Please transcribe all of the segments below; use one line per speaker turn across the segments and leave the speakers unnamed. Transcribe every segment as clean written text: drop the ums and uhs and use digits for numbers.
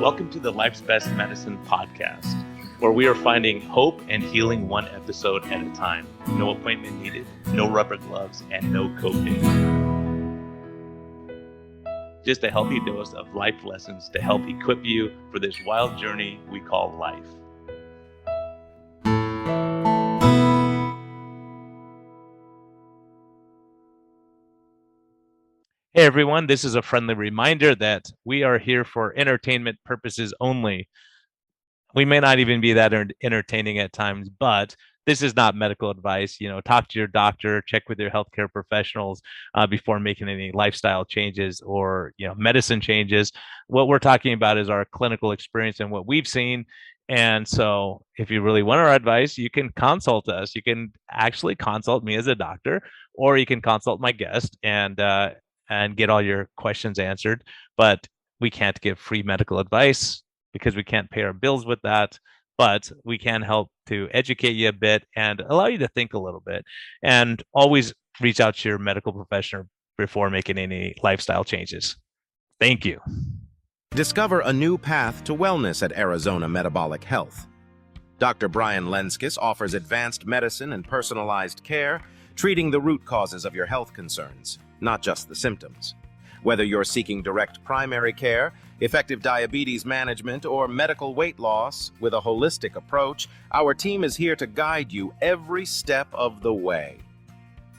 Welcome to the Life's Best Medicine podcast, where we are finding hope and healing one episode at a time. No appointment needed, no rubber gloves, and no copay. Just a healthy dose of life lessons to help equip you for this wild journey we call life. Hey everyone, this is a friendly reminder that we are here for entertainment purposes only. We may not even be that entertaining at times, but this is not medical advice. Talk to your doctor, check with your healthcare professionals before making any lifestyle changes or medicine changes. What we're talking about is our clinical experience and what we've seen. And so if you really want our advice, you can consult us. You can actually consult me as a doctor, or you can consult my guest and get all your questions answered. But we can't give free medical advice because we can't pay our bills with that, but we can help to educate you a bit and allow you to think a little bit. And always reach out to your medical professional before making any lifestyle changes. Thank you.
Discover a new path to wellness at Arizona Metabolic Health. Dr. Brian Lenzkes offers advanced medicine and personalized care, treating the root causes of your health concerns, not just the symptoms. Whether you're seeking direct primary care, effective diabetes management, or medical weight loss, with a holistic approach, our team is here to guide you every step of the way.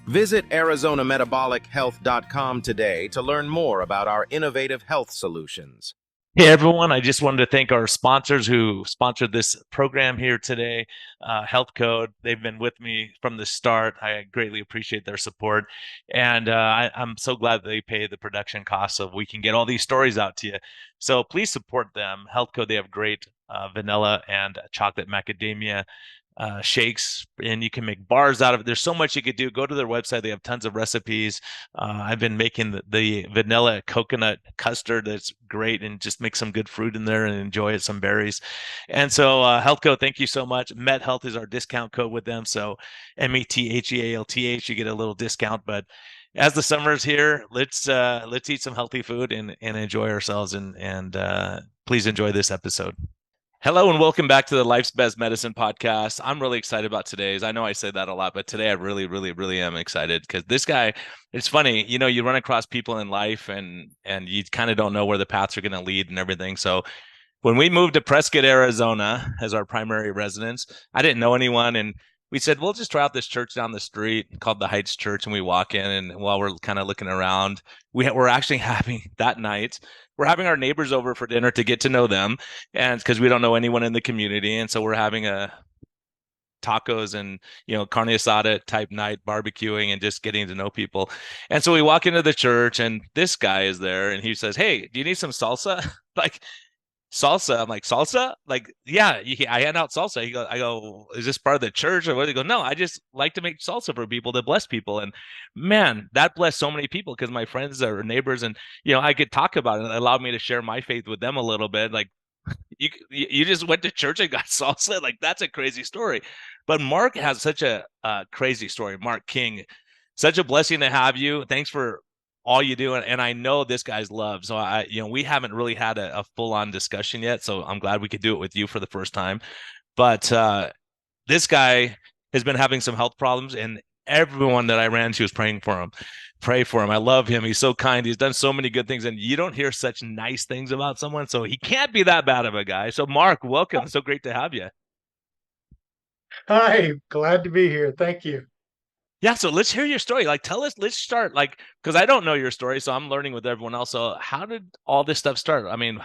Visit ArizonaMetabolicHealth.com today to learn more about our innovative health solutions.
Hey everyone, I just wanted to thank our sponsors who sponsored this program here today, HLTH Code. They've been with me from the start. I greatly appreciate their support. And I'm so glad that they pay the production costs so we can get all these stories out to you. So please support them. HLTH Code, they have great vanilla and chocolate macadamia shakes, and you can make bars out of it. There's so much you could do. Go to their website. They have tons of recipes. I've been making the vanilla coconut custard. That's great, and just make some good fruit in there and enjoy it, some berries. And so HLTH Code, thank you so much. MetHealth is our discount code with them. So METHEALTH, you get a little discount. But as the summer's here, let's eat some healthy food and enjoy ourselves. And please enjoy this episode. Hello and welcome back to the Life's Best Medicine podcast. I'm really excited about today's. I know I say that a lot, but today I really, really, really am excited because this guy, it's funny, you run across people in life and you kind of don't know where the paths are going to lead and everything. So when we moved to Prescott, Arizona as our primary residence, I didn't know anyone. And we said, we'll just try out this church down the street called the Heights Church. And we walk in, and while we're kind of looking around, we're actually having that night, we're having our neighbors over for dinner to get to know them. And because we don't know anyone in the community. And so we're having a tacos and, carne asada type night, barbecuing and just getting to know people. And so we walk into the church and this guy is there and he says, "Hey, do you need some salsa?" Like, salsa. I'm like, salsa? Like, yeah, I hand out salsa. I go, is this part of the church or what? He go, no, I just like to make salsa for people to bless people. And man, that blessed so many people because my friends are neighbors and, I could talk about it. It allowed me to share my faith with them a little bit. Like, you just went to church and got salsa? Like, that's a crazy story. But Mark has such a crazy story. Mark King, such a blessing to have you. Thanks for all you do, and I know this guy's love. So we haven't really had a full-on discussion yet. So I'm glad we could do it with you for the first time. But this guy has been having some health problems, and everyone that I ran to was praying for him. Pray for him. I love him. He's so kind. He's done so many good things, and you don't hear such nice things about someone. So he can't be that bad of a guy. So Mark, welcome. So great to have you.
Hi, glad to be here. Thank you.
Yeah, so let's hear your story. Like, tell us, let's start, because I don't know your story, so I'm learning with everyone else. So how did all this stuff start? I mean,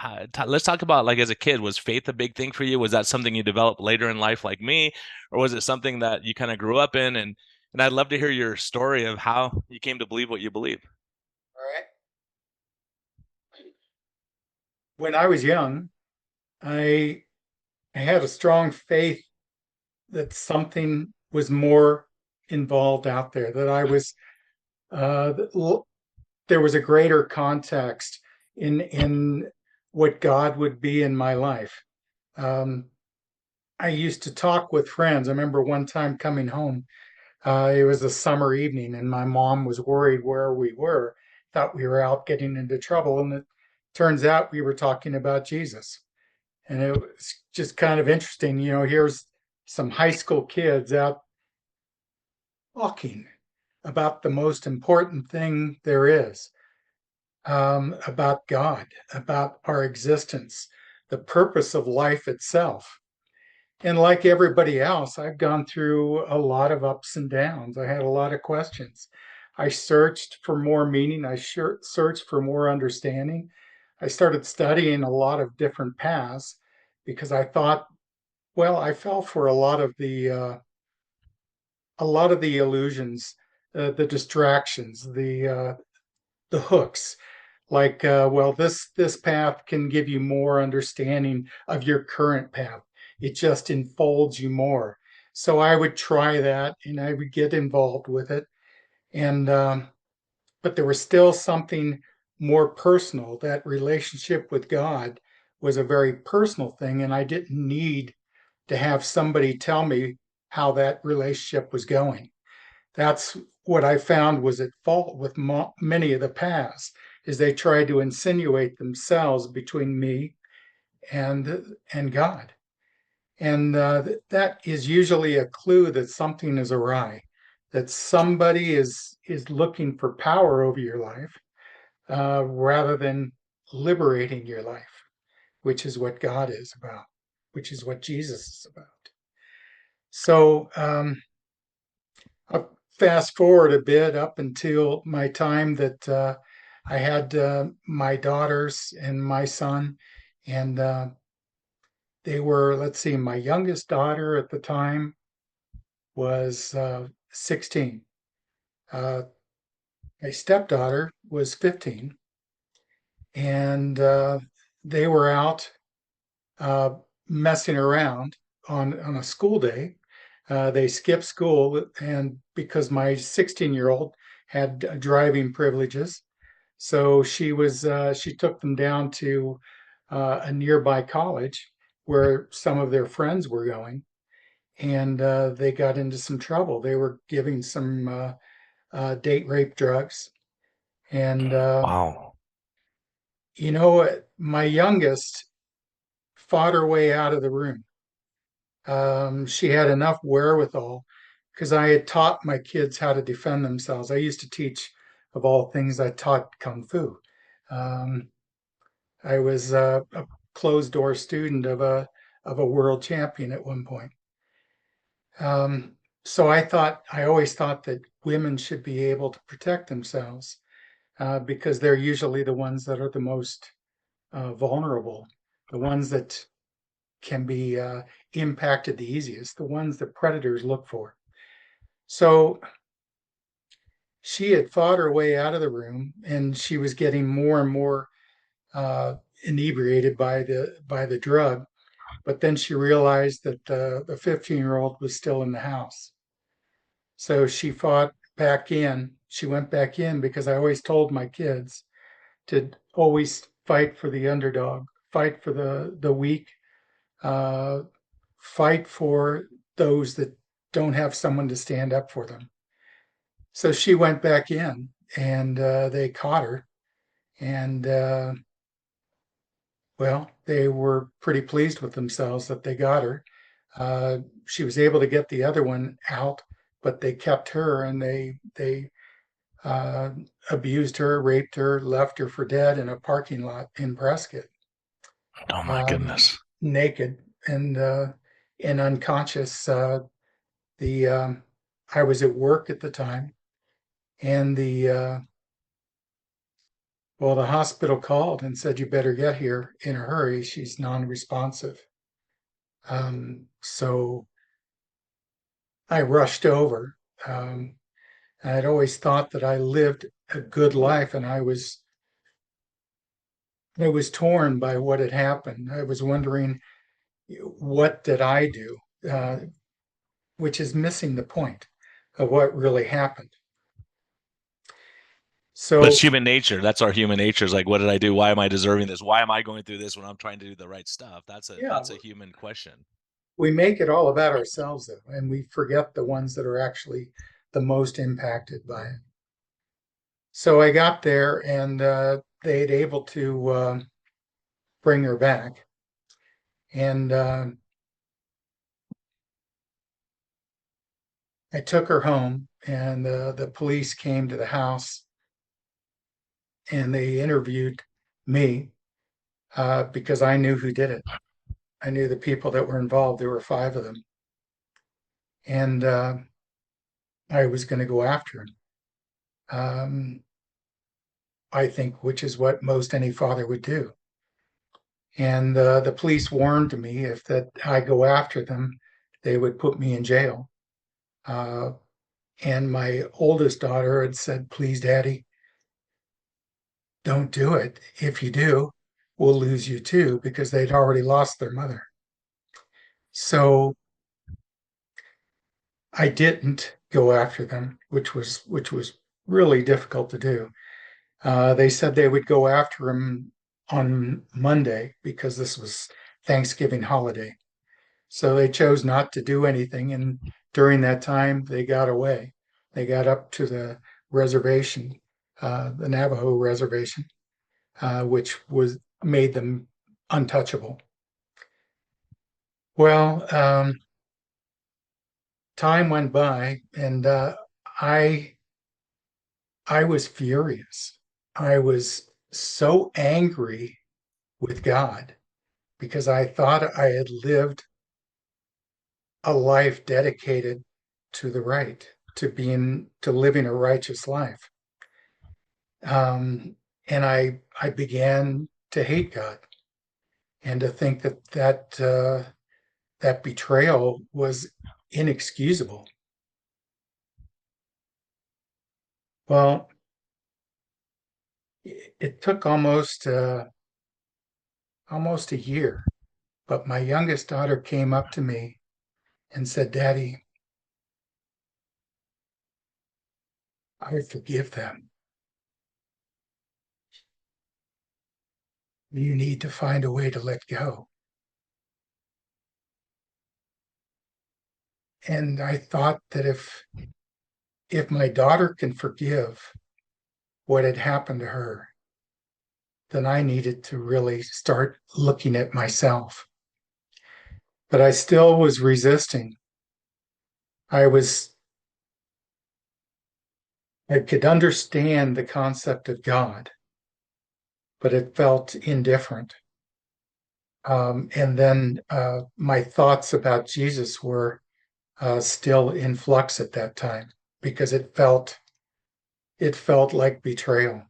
let's talk about, as a kid, was faith a big thing for you? Was that something you developed later in life like me? Or was it something that you kind of grew up in? And I'd love to hear your story of how you came to believe what you believe.
All right. When I was young, I had a strong faith that something was more involved out there, that I was there was a greater context in what God would be in my life. I used to talk with friends. I remember one time coming home, it was a summer evening and my mom was worried where we were, thought we were out getting into trouble, and it turns out we were talking about Jesus. And it was just kind of interesting. Here's some high school kids out talking about the most important thing there is, about God, about our existence, the purpose of life itself. And like everybody else, I've gone through a lot of ups and downs. I had a lot of questions. I searched for more meaning. I searched for more understanding. I started studying a lot of different paths because I thought, well, I fell for a lot of the illusions, the distractions, the hooks. Like, well, this path can give you more understanding of your current path. It just enfolds you more. So I would try that, and I would get involved with it. And but there was still something more personal. That relationship with God was a very personal thing, and I didn't need to have somebody tell me how that relationship was going. That's what I found was at fault with many of the paths, is they tried to insinuate themselves between me and God. And that is usually a clue that something is awry, that somebody is looking for power over your life, rather than liberating your life, which is what God is about, which is what Jesus is about. So I'll fast forward a bit up until my time that I had my daughters and my son, and they were, let's see, my youngest daughter at the time was 16. Uh, my stepdaughter was 15, and they were out uh, messing around on a school day. They skipped school, and because my 16-year-old had driving privileges, so she took them down to a nearby college where some of their friends were going, and they got into some trouble. They were giving some date rape drugs, and
Wow.
my youngest fought her way out of the room. She had enough wherewithal because I had taught my kids how to defend themselves. I used to teach, of all things, I taught Kung Fu. Um, I was a closed door student of a world champion at one point. Um, so I always thought that women should be able to protect themselves, because they're usually the ones that are the most vulnerable, the ones that can be impacted the easiest, the ones that predators look for. So she had fought her way out of the room, and she was getting more and more uh, inebriated by the drug. But then she realized that the 15-year-old was still in the house. So she fought back in. She went back in because I always told my kids to always fight for the underdog, fight for the weak, uh, fight for those that don't have someone to stand up for them. So she went back in, and they caught her. And well, they were pretty pleased with themselves that they got her. She was able to get the other one out, but they kept her, and they uh, abused her, raped her, left her for dead in a parking lot in Prescott,
Oh my
um,
goodness.
naked and unconscious. The I was at work at the time, and the hospital called and said, "You better get here in a hurry. She's non-responsive." So I rushed over. Um, I'd always thought that I lived a good life, and I was torn by what had happened. I was wondering, what did I do? Uh, which is missing the point of what really happened.
But it's
So
human nature. That's our human nature. Is like, what did I do? Why am I deserving this? Why am I going through this when I'm trying to do the right stuff?
yeah,
That's a human question.
we make it all about ourselves, though, and we forget the ones that are actually the most impacted by it. So I got there, and they'd able to bring her back. And I took her home, and the police came to the house and they interviewed me because I knew who did it. I knew the people that were involved. There were five of them. And I was going to go after him. I think, which is what most any father would do. And the police warned me if that I go after them, they would put me in jail. Uh, and my oldest daughter had said, "Please, Daddy, don't do it. If you do, we'll lose you too," because they'd already lost their mother. So I didn't go after them, which was really difficult to do. They said they would go after him on Monday because this was Thanksgiving holiday. So they chose not to do anything. And during that time, they got away. They got up to the reservation, the Navajo reservation, which was made them untouchable. Well, time went by, and I I was furious. I was so angry with God because I thought I had lived a life dedicated to the right, to living a righteous life. And I began to hate God and to think that betrayal was inexcusable. Well, it took almost a year, but my youngest daughter came up to me and said, "Daddy, I forgive them. You need to find a way to let go." And I thought that if my daughter can forgive what had happened to her, then I needed to really start looking at myself. But I still was resisting. I was I could understand the concept of God, but it felt indifferent. And then my thoughts about Jesus were still in flux at that time because it felt like betrayal.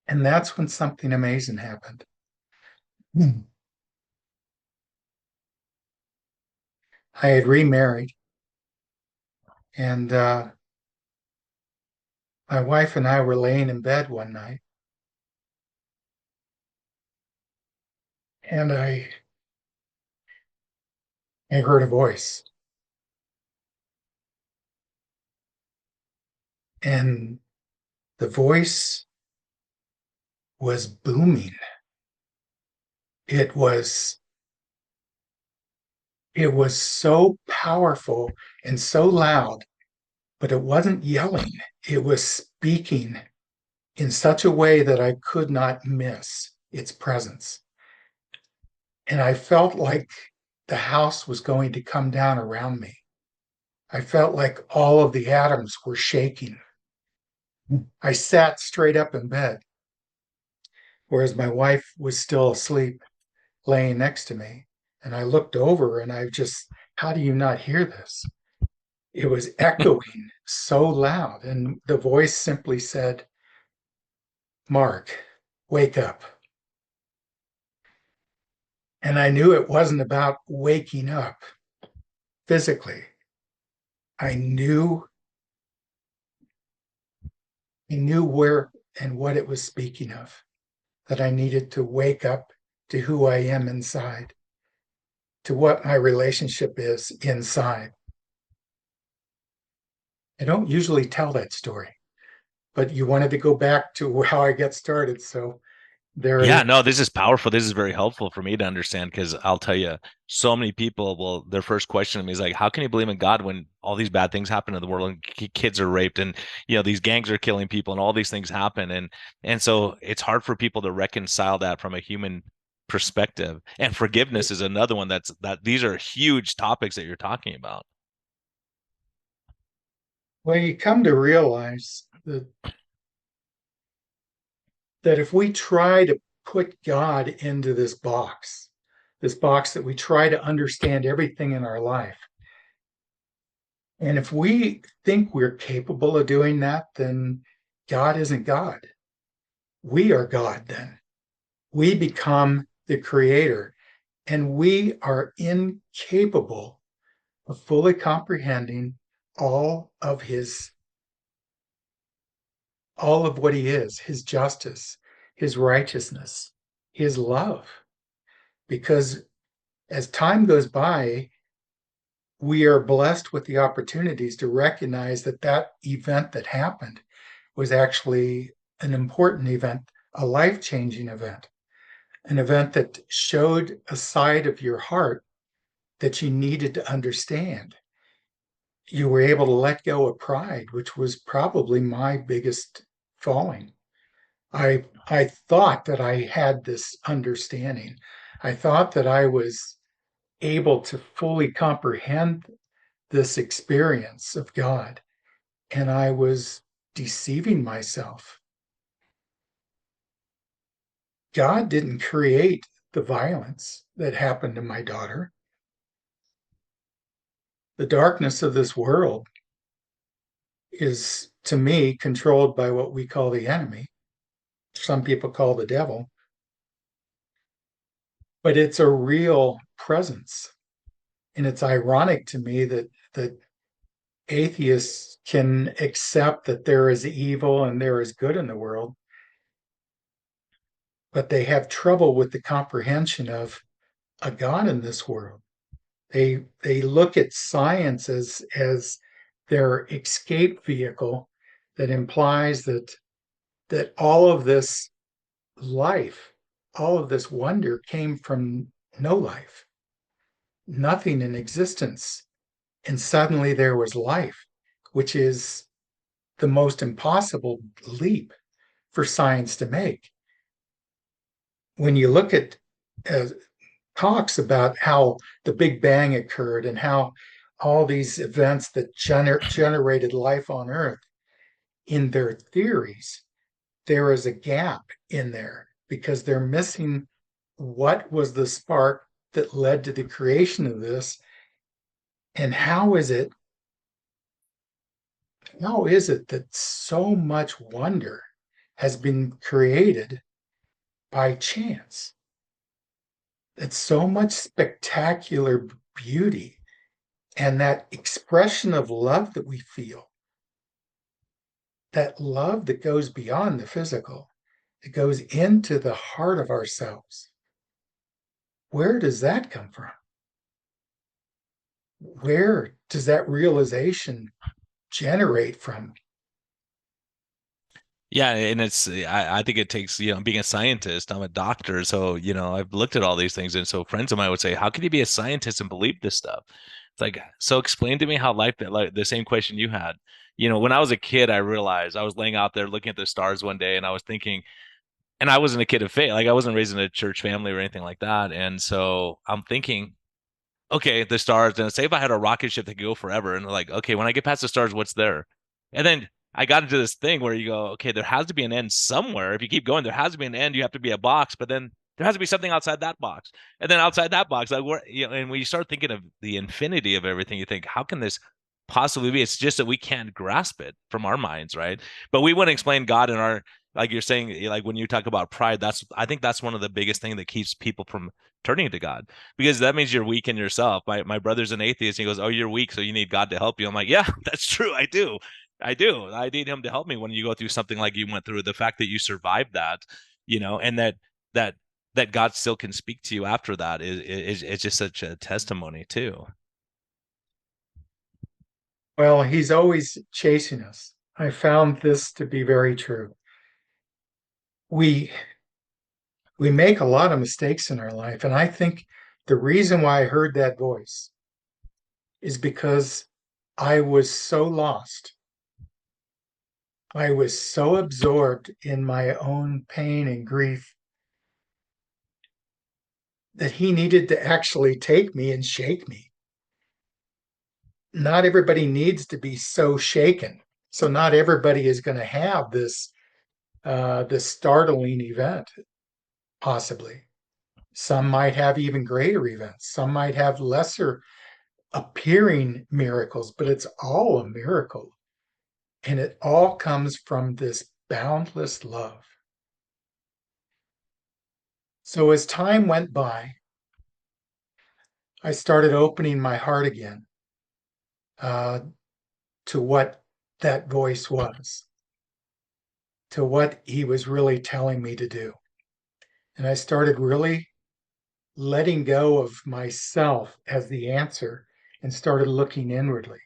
And that's when something amazing happened. I had remarried, and my wife and I were laying in bed one night, and I heard a voice, and the voice was booming. It was it was so powerful and so loud, but it wasn't yelling. It was speaking in such a way that I could not miss its presence. And I felt like the house was going to come down around me. I felt like all of the atoms were shaking. I sat straight up in bed, whereas my wife was still asleep, laying next to me. And I looked over and I just, how do you not hear this? It was echoing so loud. And the voice simply said, "Mark, wake up." And I knew it wasn't about waking up physically. I knew I knew where and what it was speaking of, that I needed to wake up to who I am inside, to what my relationship is inside. I don't usually tell that story, but you wanted to go back to how I get started. So
Yeah,
There,
no, this is powerful. This is very helpful for me to understand because I'll tell you, so many people will, their first question to me is like, how can you believe in God when all these bad things happen in the world and kids are raped and, these gangs are killing people and all these things happen. And so it's hard for people to reconcile that from a human perspective. And forgiveness is another one that these are huge topics that you're talking about.
well, you come to realize that if we try to put God into this box that we try to understand everything in our life, and if we think we're capable of doing that, then God isn't God. We are God then. We become the creator, and we are incapable of fully comprehending all of his all of what he is, his justice, his righteousness, his love. Because as time goes by, we are blessed with the opportunities to recognize that that event that happened was actually an important event, a life changing event, an event that showed a side of your heart that you needed to understand. You were able to let go of pride, which was probably my biggest falling. I thought that I had this understanding. I thought that I was able to fully comprehend this experience of God, and I was deceiving myself. God didn't create the violence that happened to my daughter. The darkness of this world is, to me, controlled by what we call the enemy. Some people call the devil, but it's a real presence. And it's ironic to me that atheists can accept that there is evil and there is good in the world, but they have trouble with the comprehension of a God in this world. They look at science as their escape vehicle that implies that all of this life, all of this wonder came from no life, nothing in existence. And suddenly there was life, which is the most impossible leap for science to make. When you look at uh, talks about how the Big Bang occurred and how all these events that generated life on Earth, in their theories, there is a gap in there because they're missing what was the spark that led to the creation of this, and how is it that so much wonder has been created by chance? That so much spectacular beauty and that expression of love that we feel, that love that goes beyond the physical, that goes into the heart of ourselves. Where does that come from? Where does that realization generate from?
Yeah, and I think it takes, being a scientist, I'm a doctor, so, I've looked at all these things. And so friends of mine would say, how can you be a scientist and believe this stuff? It's like, so explain to me how life, like the same question you had. When I was a kid, I realized I was laying out there looking at the stars one day and I was thinking, and I wasn't a kid of faith, like I wasn't raised in a church family or anything like that. And so I'm thinking, okay, the stars. And say if I had a rocket ship that could go forever, and like, okay, when I get past the stars, what's there? And then I got into this thing where you go, okay, there has to be an end somewhere. If you keep going, there has to be an end. You have to be a box, but then there has to be something outside that box, and then outside that box, like where, and when you start thinking of the infinity of everything, you think, how can this possibly be? It's just that we can't grasp it from our minds, right? But we wouldn't explain God in our, like you're saying, like when you talk about pride, I think that's one of the biggest thing that keeps people from turning to God, because that means you're weak in yourself. My brother's an atheist. And he goes, "Oh, you're weak, so you need God to help you." I'm like, "Yeah, that's true. I do. I do. I need him to help me when you go through something like you went through. The fact that you survived that, and that that God still can speak to you after that is just such a testimony too."
Well, he's always chasing us. I found this to be very true. We We make a lot of mistakes in our life. And I think the reason why I heard that voice is because I was so lost. I was so absorbed in my own pain and grief that he needed to actually take me and shake me. Not everybody needs to be so shaken. So not everybody is going to have this startling event, possibly. Some might have even greater events. Some might have lesser appearing miracles, but it's all a miracle. And it all comes from this boundless love. So as time went by, I started opening my heart again uh, to what that voice was, to what he was really telling me to do. And I started really letting go of myself as the answer and started looking inwardly.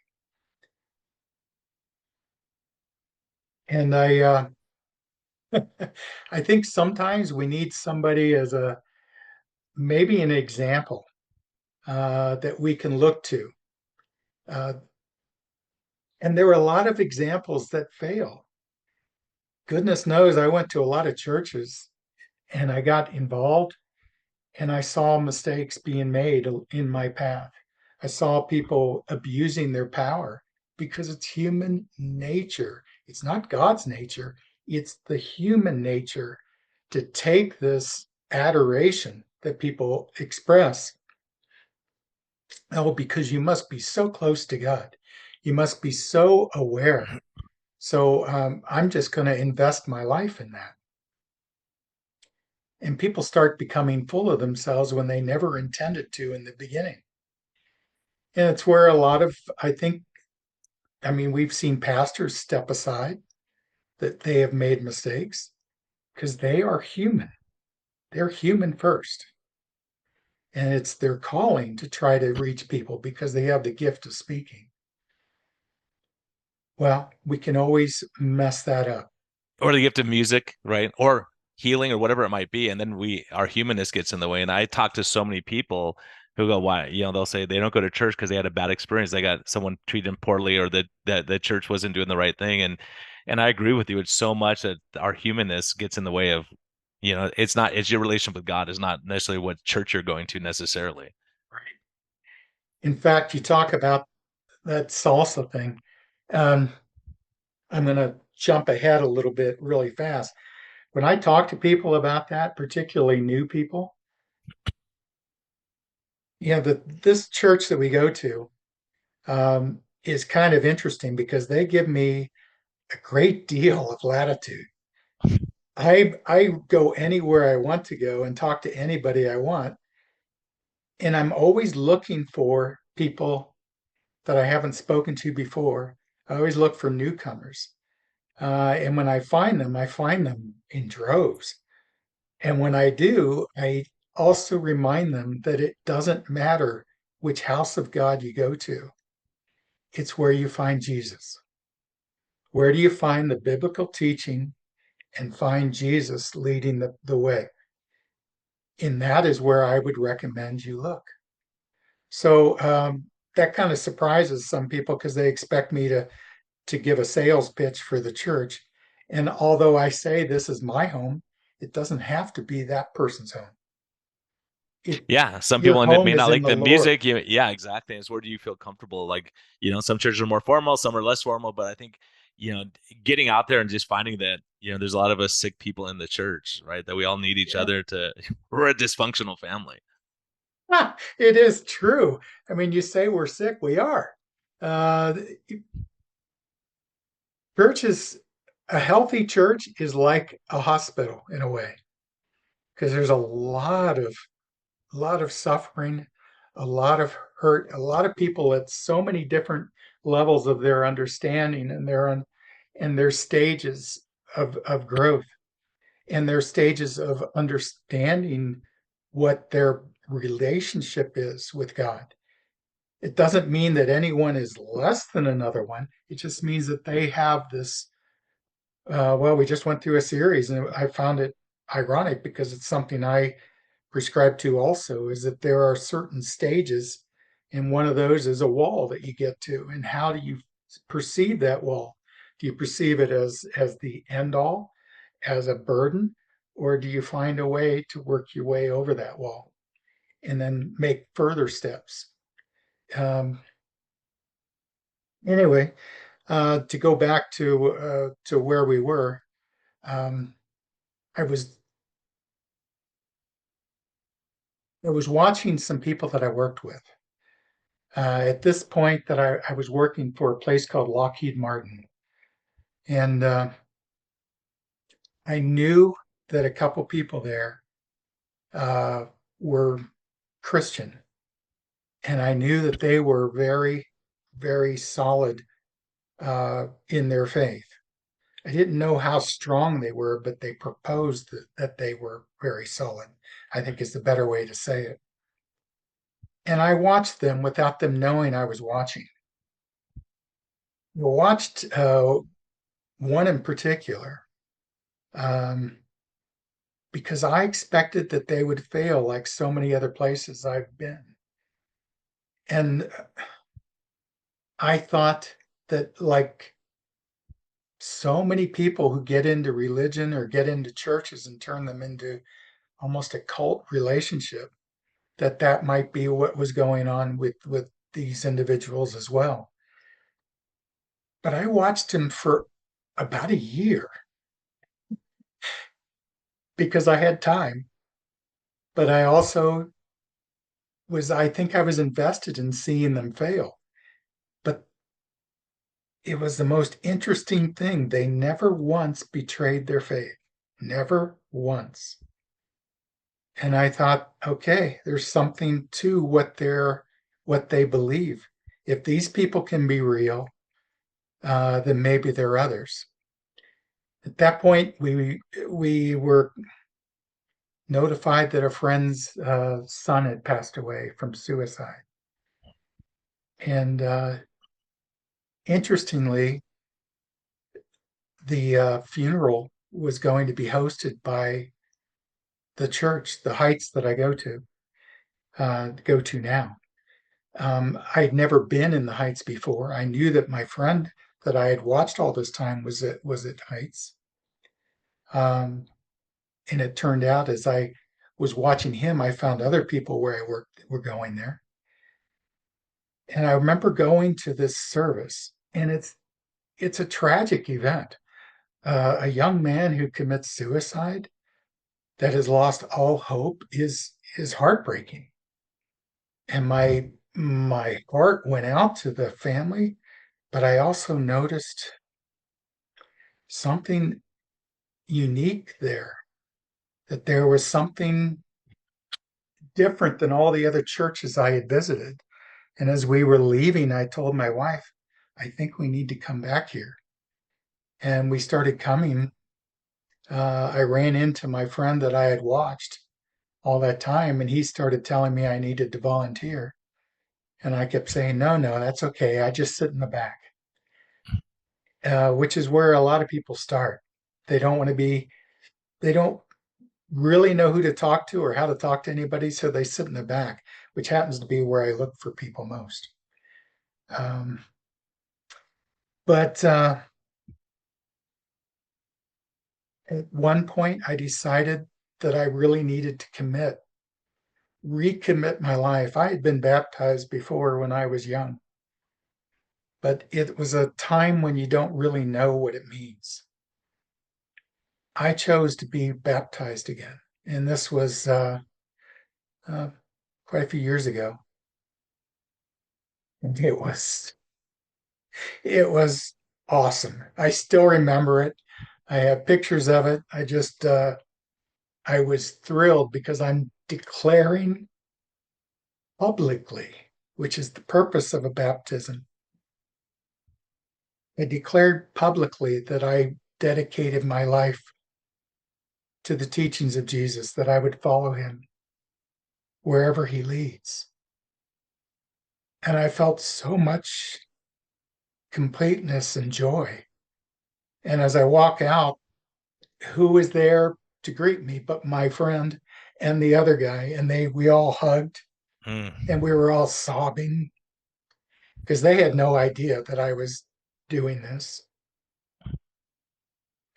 And I think sometimes we need somebody as a maybe an example that we can look to. Uh, and there are a lot of examples that fail. Goodness knows I went to a lot of churches and I got involved and I saw mistakes being made in my path. I saw people abusing their power because it's human nature. It's not God's nature, it's the human nature to take this adoration that people express. Oh, because you must be so close to God. You must be so aware. So I'm just going to invest my life in that. And people start becoming full of themselves when they never intended to in the beginning. And it's where a lot of, I think, I mean, we've seen pastors step aside that they have made mistakes because they are human. They're human first. And it's their calling to try to reach people because they have the gift of speaking. Well, we can always mess that up.
Or the gift of music, right? Or healing or whatever it might be. And then our humanness gets in the way. And I talk to so many people who go, why? They'll say they don't go to church because they had a bad experience. They got someone treated them poorly or that the church wasn't doing the right thing. And I agree with you. It's so much that our humanness gets in the way of, it's your relationship with God is not necessarily what church you're going to necessarily.
Right. In fact, you talk about that salsa thing. Um, I'm going to jump ahead a little bit really fast. When I talk to people about that, particularly new people, this church that we go to is kind of interesting because they give me a great deal of latitude. I go anywhere I want to go and talk to anybody I want, and I'm always looking for people that I haven't spoken to before. I always look for newcomers. And when I find them in droves. And when I do, I also remind them that it doesn't matter which house of God you go to, it's where you find Jesus. Where do you find the biblical teaching and find Jesus leading the way? And that is where I would recommend you look. So that kind of surprises some people because they expect me to give a sales pitch for the church. And although I say this is my home, it doesn't have to be that person's home. It
Yeah, some
Your
people
home
may
is
not
in
like
the
the
Lord.
music. Yeah, exactly. It's where do you feel comfortable? Like, some churches are more formal, some are less formal, but I think, getting out there and just finding that, there's a lot of us sick people in the church, right? That we all need each
Yeah,
other we're a dysfunctional family.
it is true. I mean, you say we're sick, we are. Uh, Church is a healthy church is like a hospital in a way because there's a lot of suffering, a lot of hurt, a lot of people at so many different levels of their understanding and their stages of growth and their stages of understanding what their relationship is with God. It doesn't mean that anyone is less than another one. It just means that they have this. Well, we just went through a series and I found it ironic because it's something I prescribe to also, is that there are certain stages, and one of those is a wall that you get to. And how do you perceive that wall? Do you perceive it as the end all, as a burden, or do you find a way to work your way over that wall and then make further steps? Um, anyway, to go back to where we were, um, I was I was watching some people that I worked with. At this point, that I was working for a place called Lockheed Martin, and I knew that a couple people there uh, were Christian, and I knew that they were very, very solid in their faith. I didn't know how strong they were, but they proposed that they were very solid, I think is the better way to say it. And I watched them without them knowing I was watching. I watched one in particular um, because I expected that they would fail like so many other places I've been. And I thought that, like so many people who get into religion or get into churches and turn them into almost a cult relationship, that might be what was going on with these individuals as well. But I watched him for about a year because I had time, but I also I think I was invested in seeing them fail. But it was the most interesting thing. They never once betrayed their faith, never once. And I thought, okay, there's something to what they believe. If these people can be real, then maybe there are others. At that point, we were notified that a friend's son had passed away from suicide. And interestingly, the funeral was going to be hosted by the church, the Heights that I go to now. I'd never been in the Heights before. I knew that my friend that I had watched all this time was at Heights. Um, and it turned out as I was watching him, I found other people where I worked were going there. And I remember going to this service, and it's a tragic event. A young man who commits suicide that has lost all hope is heartbreaking. And my heart went out to the family, but I also noticed something unique there, that there was something different than all the other churches I had visited. And as we were leaving, I told my wife, I think we need to come back here. And we started coming. I ran into my friend that I had watched all that time, and he started telling me I needed to volunteer. And I kept saying, no, no, that's okay. I just sit in the back, which is where a lot of people start. They don't want to be, they don't really know who to talk to or how to talk to anybody. So they sit in the back, which happens to be where I look for people most. Um, but at one point, I decided that I really needed to recommit my life. I had been baptized before when I was young, but it was a time when you don't really know what it means. I chose to be baptized again, and this was uh, quite a few years ago. And it was awesome. I still remember it. I have pictures of it. I was thrilled because I'm declaring publicly, which is the purpose of a baptism. I declared publicly that I dedicated my life to the teachings of Jesus, that I would follow him wherever he leads. And I felt so much completeness and joy. And as I walk out, who was there to greet me, but my friend and the other guy, and we all hugged and
Mm.
we were all sobbing because they had no idea that I was doing this.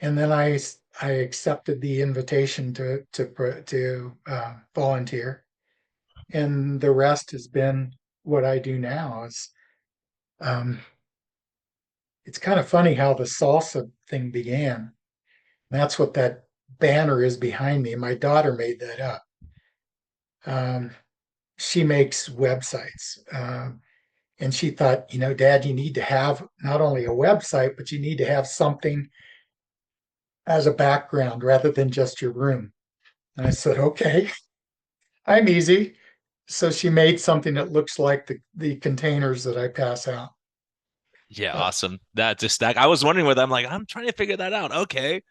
And then I accepted the invitation to volunteer, and the rest has been what I do now. Um, it's kind of funny how the salsa thing began. That's what that banner is behind me. My daughter made that up. Um, she makes websites. And she thought, Dad, you need to have not only a website, but you need to have something as a background rather than just your room. And I said, okay, I'm easy. So she made something that looks like the containers that I pass out.
Yeah,
Uh,
awesome. That just stack. I was wondering whether I'm like, I'm trying to figure that out. Okay.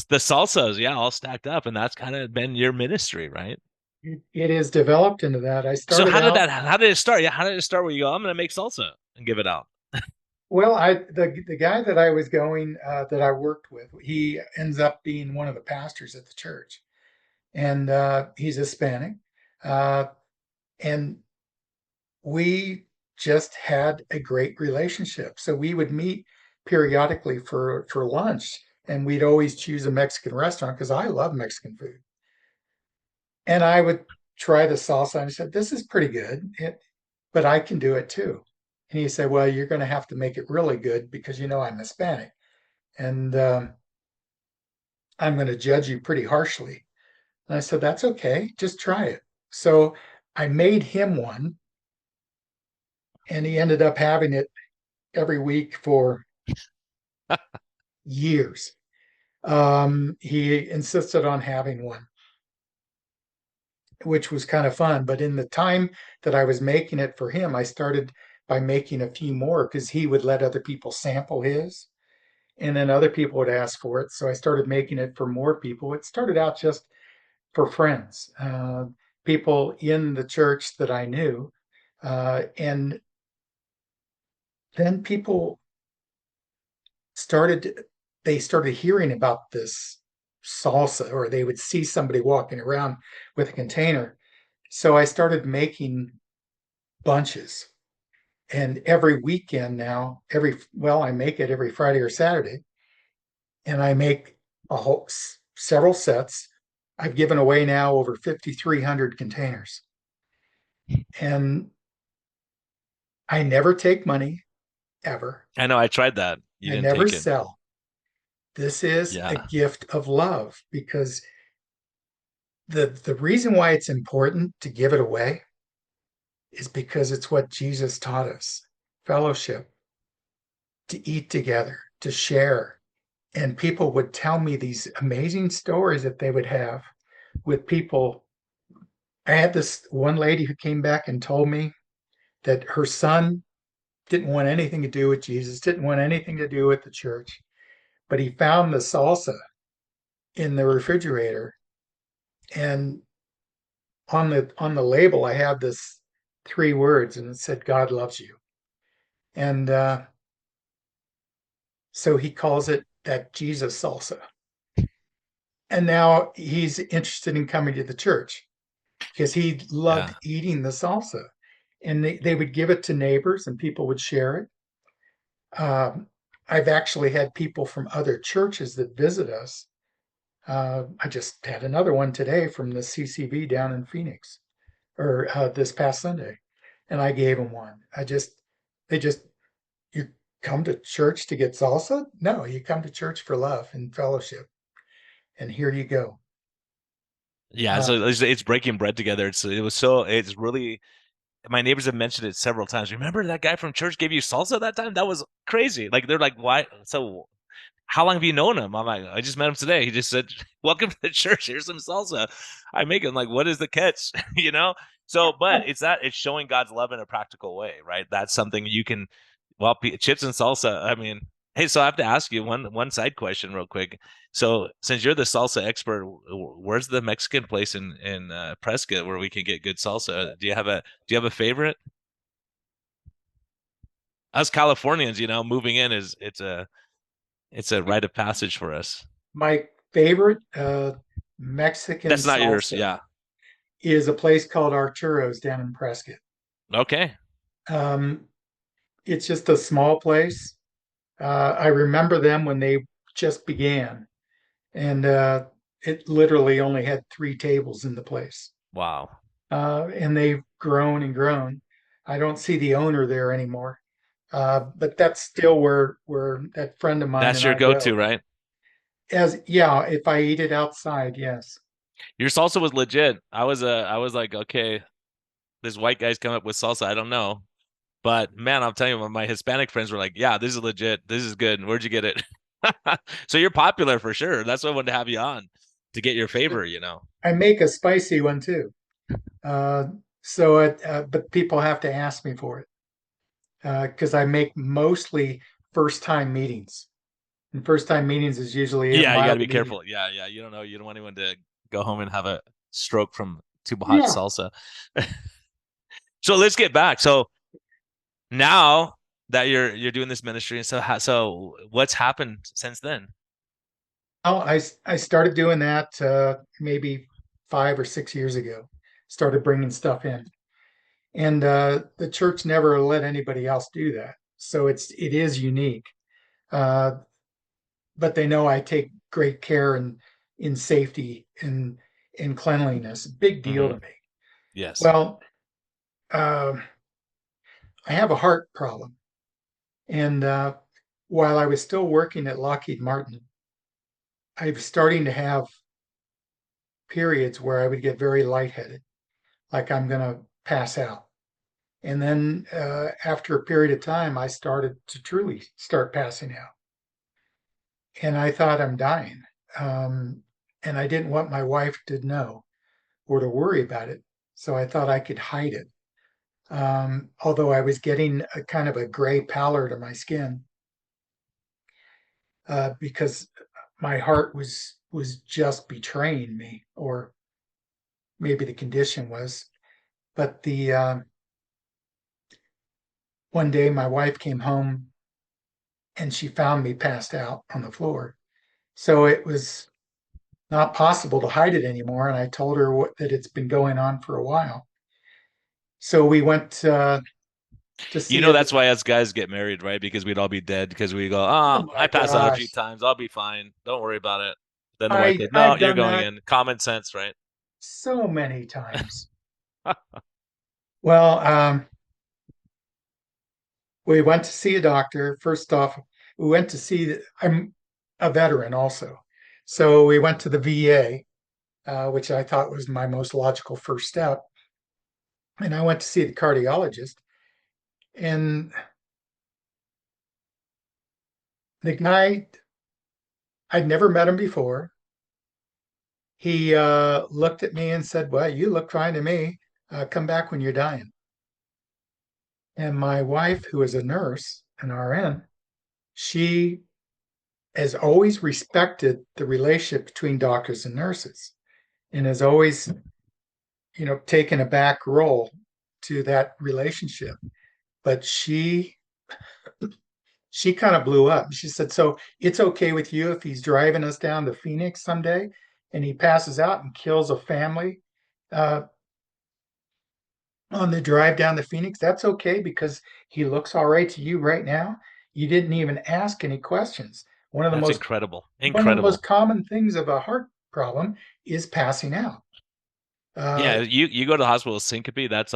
The salsas, yeah, all stacked up, and that's kind of been your ministry, right?
it is developed into that. I
So
started out,
how did it start? Yeah, how did it start where you go, I'm gonna make salsa and give it out?
well, the guy that I was going that I worked with, he ends up being one of the pastors at the church, and he's Hispanic, uh, and we just had a great relationship. So we would meet periodically for lunch, and we'd always choose a Mexican restaurant because I love Mexican food. And I would try the salsa, and I said, "This is pretty good, but I can do it too." And he said, "Well, you're going to have to make it really good because I'm Hispanic, and I'm going to judge you pretty harshly." And I said, "That's okay, just try it." So I made him one, and he ended up having it every week for years. He insisted on having one, which was kind of fun. But in the time that I was making it for him, I started by making a few more because he would let other people sample his, and then other people would ask for it. So I started making it for more people. It started out just for friends, people in the church that I knew. And then people started they started hearing about this salsa, or they would see somebody walking around with a container. So I started making bunches, and every weekend now, I make it every Friday or Saturday, and I make several sets. I've given away now over 5,300 containers, and I never take money ever.
I know I tried that. You
I
didn't
never
take it.
sell. This is a
Yeah.
gift of love because the reason why it's important to give it away is because it's what Jesus taught us: fellowship, to eat together, to share. And people would tell me these amazing stories that they would have with people. I had this one lady who came back and told me that her son didn't want anything to do with Jesus, didn't want anything to do with the church, but he found the salsa in the refrigerator, and on the label I had this three words, and it said God loves you. And so he calls it that Jesus salsa. And now he's interested in coming to the church because he loved
Yeah.
eating the salsa. And they would give it to neighbors and people would share it. I've actually had people from other churches that visit us. I just had another one today from the CCV down in Phoenix, or this past Sunday, and I gave them one. They just, you come to church to get salsa? No, you come to church for love and fellowship. And here you go.
Yeah,
Uh,
so it's breaking bread together. It's really, my neighbors have mentioned it several times. Remember that guy from church gave you salsa that time? That was crazy. Like they're like, why? So how long have you known him? I'm like, I just met him today. He just said, welcome to the church. Here's some salsa. I make him like, what is the catch? You know? So, but it's showing God's love in a practical way, right? That's something you can, well, chips and salsa. I mean, hey, so I have to ask you one side question real quick. So, since you're the salsa expert, where's the Mexican place in Prescott where we can get good salsa? Do you have a favorite? Us Californians, moving in it's a rite of passage for us.
my favorite, Mexican
That's not yours.
salsa
Yeah.
is a place called Arturo's down in Prescott.
Okay.
Um, it's just a small place. I remember them when they just began, and it literally only had three tables in the place.
Wow.
And they've grown and grown. I don't see the owner there anymore, but that's still where that friend of mine
That's
and
your
I
go-to,
go.
right?
As yeah, if I eat it outside, yes.
Your salsa was legit. I was like, okay, this white guy's coming up with salsa. I don't know. But man, I'm telling you, my Hispanic friends were like, yeah, this is legit. This is good. Where'd you get it? So you're popular for sure. That's why I wanted to have you on to get your favor, you know.
I make a spicy one too. Uh, but people have to ask me for it because I make mostly first time meetings. And first time meetings is usually a
Yeah, you got to
mild
be
medium.
careful. Yeah, yeah. You don't know. You don't want anyone to go home and have a stroke from too hot
Yeah.
salsa. So let's get back. So now that you're doing this ministry, and so what's happened since then?
Oh, I started doing that maybe 5 or 6 years ago. Started bringing stuff in, and the church never let anybody else do that. So it is unique. Uh, but they know I take great care in safety and in cleanliness. Big deal to
Hmm.
me.
Yes.
Well, uh, I have a heart problem, and while I was still working at Lockheed Martin, I was starting to have periods where I would get very lightheaded, like I'm going to pass out. And then after a period of time, I started to truly start passing out. And I thought I'm dying. And I didn't want my wife to know or to worry about it. So I thought I could hide it. Although I was getting a kind of a gray pallor to my skin because my heart was just betraying me, or maybe the condition was. But the one day my wife came home and she found me passed out on the floor. So it was not possible to hide it anymore. And I told her that it's been going on for a while. So we went to
You
see
know
it.
that's why us guys get married, right? Because we'd all be dead because we go,
Oh
oh, I
my
pass out a few
gosh.
times. I'll be fine. Don't worry about it. Then the wife goes, no,
I've
you're
done
going
that
in. Common sense, right?
so many times. Well, we went to see a doctor. First off, we went to see, I'm a veteran also. So we went to the VA, which I thought was my most logical first step. And I went to see the cardiologist. And the guy, I'd never met him before. He looked at me and said, well, you look fine to me. Come back when you're dying. And my wife, who is a nurse, an RN, she has always respected the relationship between doctors and nurses and has always, taken a back role to that relationship. But she kind of blew up. She said, so it's okay with you if he's driving us down to Phoenix someday and he passes out and kills a family uh, on the drive down to Phoenix? That's okay because he looks all right to you right now. You didn't even ask any questions. One of the
That's
most
incredible.
one of the most
Incredible.
common things of a heart problem is passing out. Uh,
Yeah, you go to the hospital with syncope, that's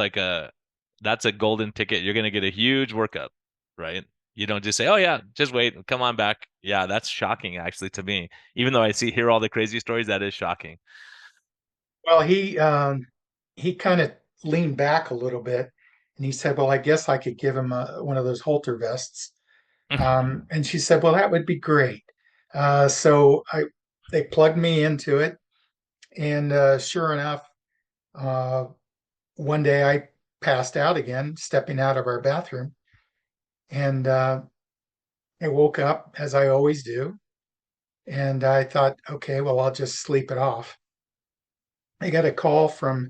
a golden ticket. You're gonna get a huge workup, right? You don't just say, "Oh yeah, just wait, come on back." Yeah, that's shocking actually to me. Even though I see hear all the crazy stories, that is shocking.
well, he kind of leaned back a little bit and he said, "Well, I guess I could give him one of those halter vests." And she said, "Well, that would be great." So they plugged me into it, and sure enough, uh, one day I passed out again, stepping out of our bathroom, and I woke up as I always do, and I thought, okay, well, I'll just sleep it off. I got a call from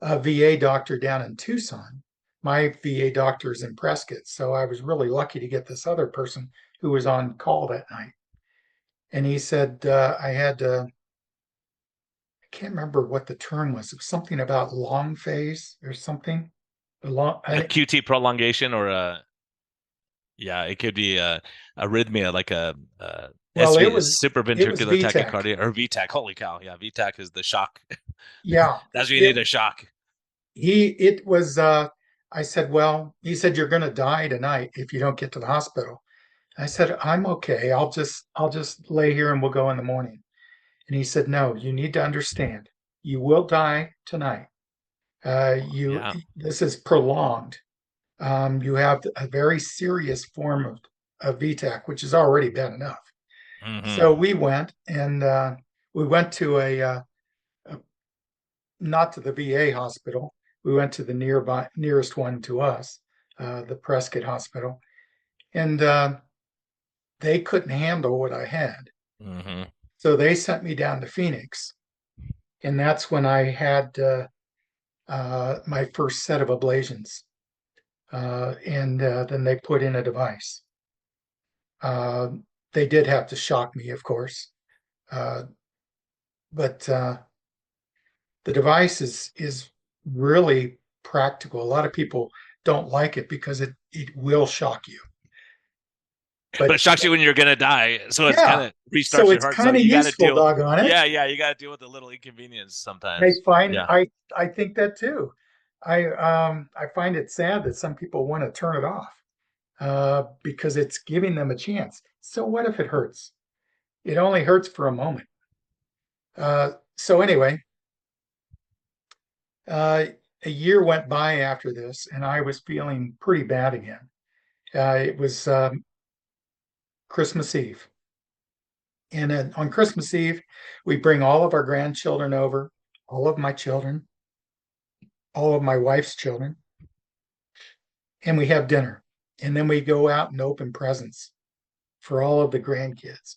a VA doctor down in Tucson. My VA doctor is in Prescott, so I was really lucky to get this other person who was on call that night. And he said I had can't remember what the term was. It was something about long phase or something. The long,
A
I,
QT prolongation or a yeah, it could be a arrhythmia like a
well,
SV,
it was
supraventricular
VTech.
tachycardia or VTAC. Holy cow. Yeah, VTAC is the shock.
Yeah,
That's when you need
it
a shock.
it was. I said, well, he said you're going to die tonight if you don't get to the hospital. I said, I'm okay. I'll just lay here and we'll go in the morning. And he said, no, you need to understand. You will die tonight. You
Yeah.
This is prolonged. You have a very serious form of VTAC, which is already bad enough.
Hmm.
So we went and we went to a not to the VA hospital. We went to the nearest one to us, the Prescott hospital, and they couldn't handle what I had.
Hmm.
So they sent me down to Phoenix, and that's when I had my first set of ablations. And then they put in a device. Uh, they did have to shock me, of course, uh, but the device is really practical. A lot of people don't like it because it will shock you.
But it
But
shocks you when you're gonna die, so it's kind
yeah,
of
so
restarts your
it's
heart. So
kind of
you got to
useful,
deal.
doggone it.
Yeah, yeah, you got to deal with the little inconvenience
I
sometimes.
find
Yeah.
I think that too. I find it sad that some people want to turn it off because it's giving them a chance. So what if it hurts? It only hurts for a moment. So anyway, uh, a year went by after this, and I was feeling pretty bad again. It was Christmas Eve, and on Christmas Eve, we bring all of our grandchildren over, all of my children, all of my wife's children, and we have dinner. And then we go out and open presents for all of the grandkids.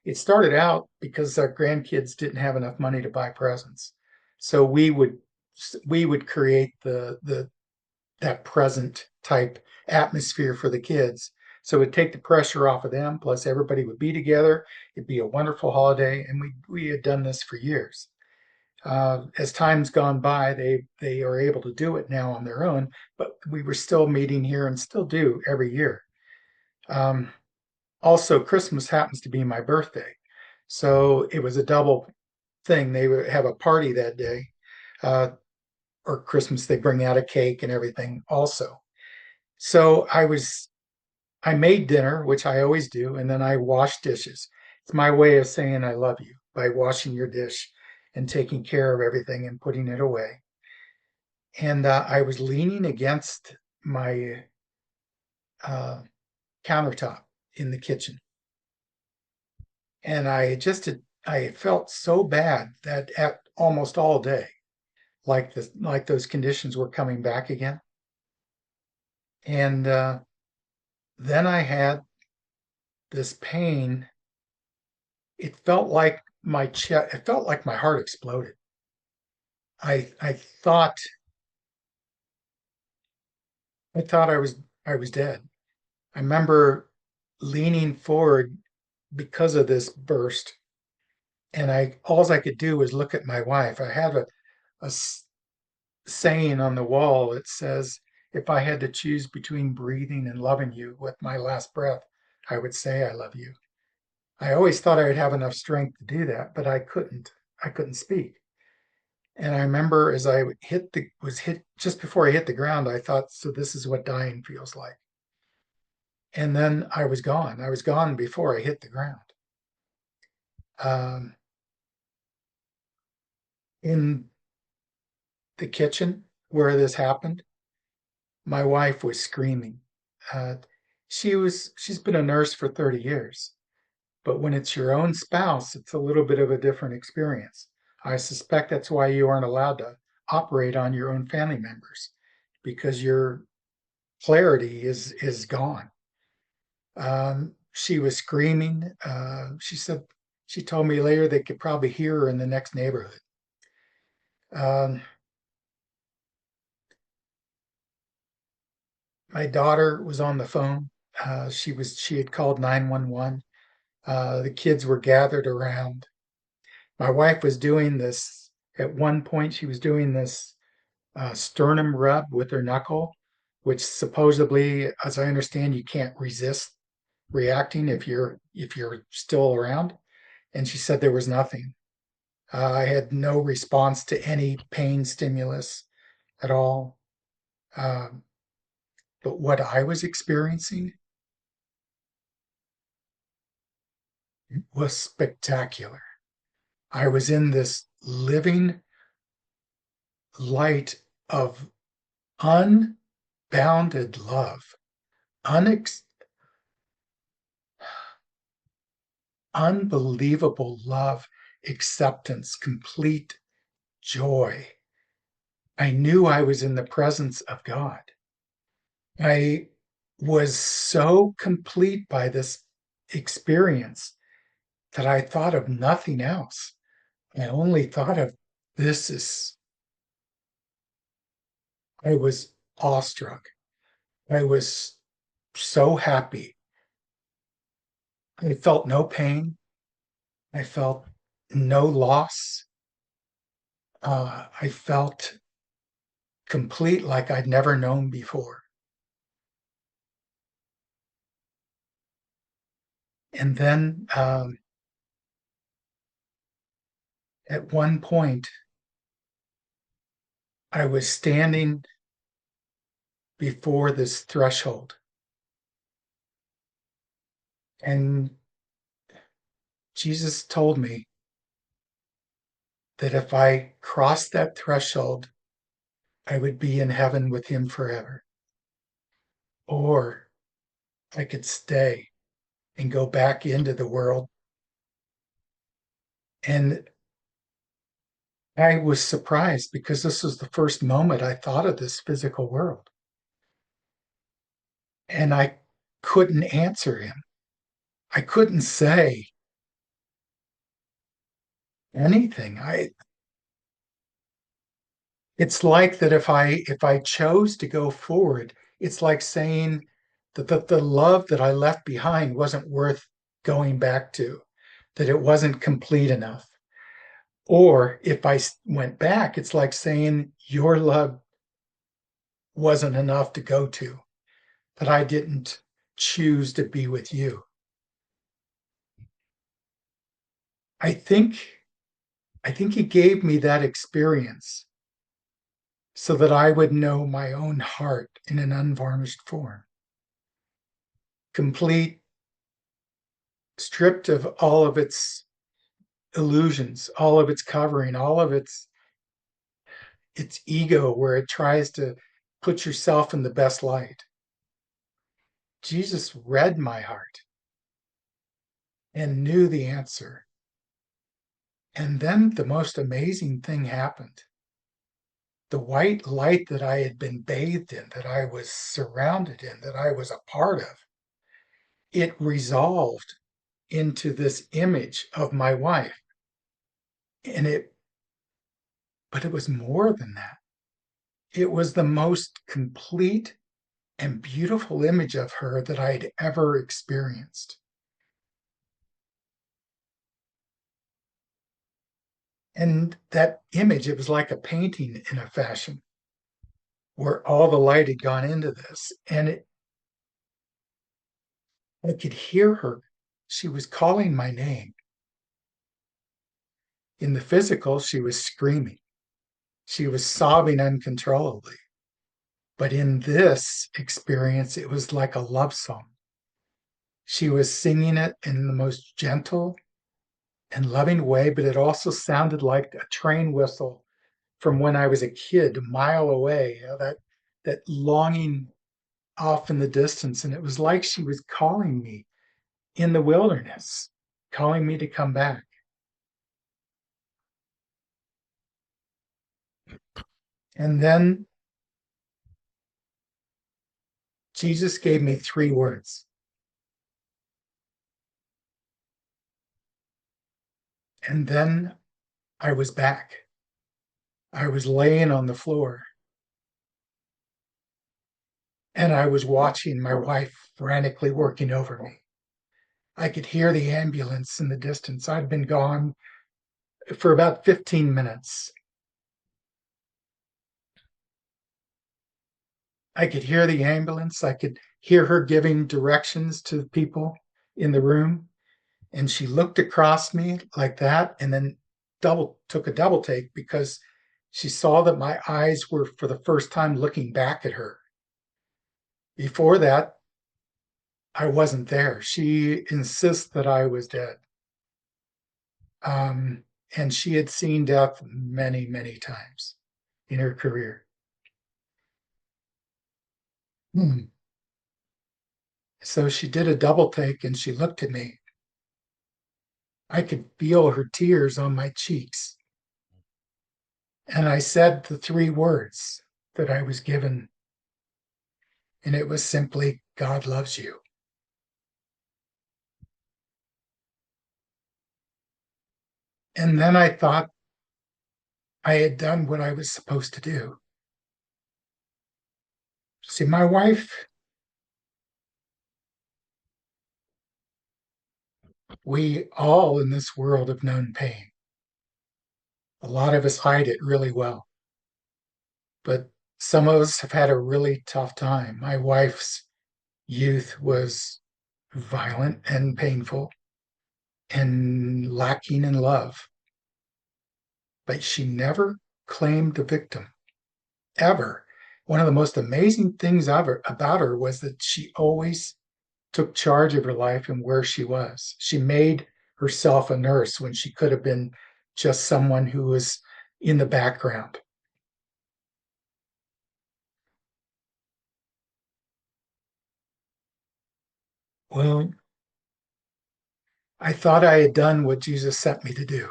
It started out because our grandkids didn't have enough money to buy presents. So we would create the that present type atmosphere for the kids. So it would take the pressure off of them, plus everybody would be together. It'd be a wonderful holiday. And we had done this for years. As time's gone by, they are able to do it now on their own, but we were still meeting here and still do every year. Um, Also, Christmas happens to be my birthday, so it was a double thing. They would have a party that day, uh, or Christmas. They bring out a cake and everything also. So I made dinner, which I always do, and then I wash dishes. It's my way of saying I love you by washing your dish and taking care of everything and putting it away. And I was leaning against my uh, countertop in the kitchen, and I felt so bad that at almost all day, like those conditions were coming back again. And then I had this pain. It felt like my chest. It felt like my heart exploded. I thought I was dead. I remember leaning forward because of this burst, and I all I could do was look at my wife. I have a saying on the wall that says, "If I had to choose between breathing and loving you with my last breath, I would say I love you." I always thought I would have enough strength to do that, but I couldn't. I couldn't speak. And I remember as I was hit just before I hit the ground, I thought, so this is what dying feels like. And then I was gone. I was gone before I hit the ground. Um, in the kitchen where this happened, my wife was screaming. Uh, she's been a nurse for 30 years, but when it's your own spouse, it's a little bit of a different experience. I suspect that's why you aren't allowed to operate on your own family members because your clarity is gone. She was screaming. She told me later they could probably hear her in the next neighborhood. Um, my daughter was on the phone. She had called 911. The kids were gathered around. My wife was doing this At one point, she was doing this sternum rub with her knuckle, which supposedly, as I understand, you can't resist reacting if you're still around. And she said there was nothing. I had no response to any pain stimulus at all. Um, but what I was experiencing was spectacular. I was in this living light of unbounded love, unex- unbelievable love, acceptance, complete joy. I knew I was in the presence of God. I was so complete by this experience that I thought of nothing else. I only thought of this is, I was awestruck. I was so happy. I felt no pain. I felt no loss. I felt complete like I'd never known before. And then at one point, I was standing before this threshold. And Jesus told me that if I crossed that threshold, I would be in heaven with him forever. Or I could stay and go back into the world. And I was surprised because this was the first moment I thought of this physical world. And I couldn't answer him. I couldn't say anything. It's like that if I chose to go forward, it's like saying that the love that I left behind wasn't worth going back to, that it wasn't complete enough. Or if I went back, it's like saying your love wasn't enough to go to, that I didn't choose to be with you. I think I think he gave me that experience so that I would know my own heart in an unvarnished form, complete, stripped of all of its illusions, all of its covering, all of its ego where it tries to put yourself in the best light. Jesus read my heart and knew the answer. And then the most amazing thing happened. The white light that I had been bathed in, that I was surrounded in, that I was a part of, it resolved into this image of my wife. And but it was more than that. It was the most complete and beautiful image of her that I'd ever experienced. And that image, it was like a painting in a fashion where all the light had gone into this. And I could hear her. She was calling my name. In the physical, she was screaming. She was sobbing uncontrollably. But in this experience, it was like a love song. She was singing it in the most gentle and loving way, but it also sounded like a train whistle from when I was a kid, a mile away, that longing off in the distance. And it was like she was calling me in the wilderness, calling me to come back. And then Jesus gave me three words. And then I was back. I was laying on the floor and I was watching my wife frantically working over me. I could hear the ambulance in the distance. I'd been gone for about 15 minutes. I could hear the ambulance. I could hear her giving directions to the people in the room. And she looked across me like that and then took a double take because she saw that my eyes were for the first time looking back at her. Before that, I wasn't there. She insists that I was dead. Um, and she had seen death many, many times in her career. Hmm. So she did a double take and she looked at me. I could feel her tears on my cheeks. And I said the three words that I was given, and it was simply, God loves you. And then I thought I had done what I was supposed to do. See, my wife, we all in this world have known pain. A lot of us hide it really well, but some of us have had a really tough time. My wife's youth was violent and painful and lacking in love, but she never claimed the victim, ever. One of the most amazing things about her was that she always took charge of her life and where she was. She made herself a nurse when she could have been just someone who was in the background. Well, I thought I had done what Jesus sent me to do.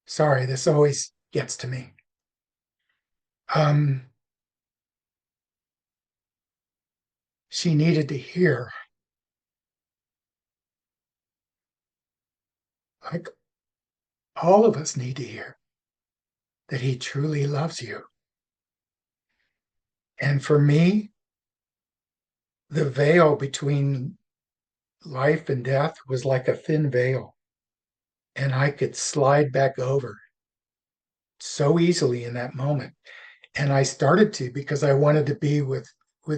Sorry, this always gets to me. Um, she needed to hear, like all of us need to hear, that he truly loves you. And for me, the veil between life and death was like a thin veil, and I could slide back over so easily in that moment. And I started to because I wanted to be with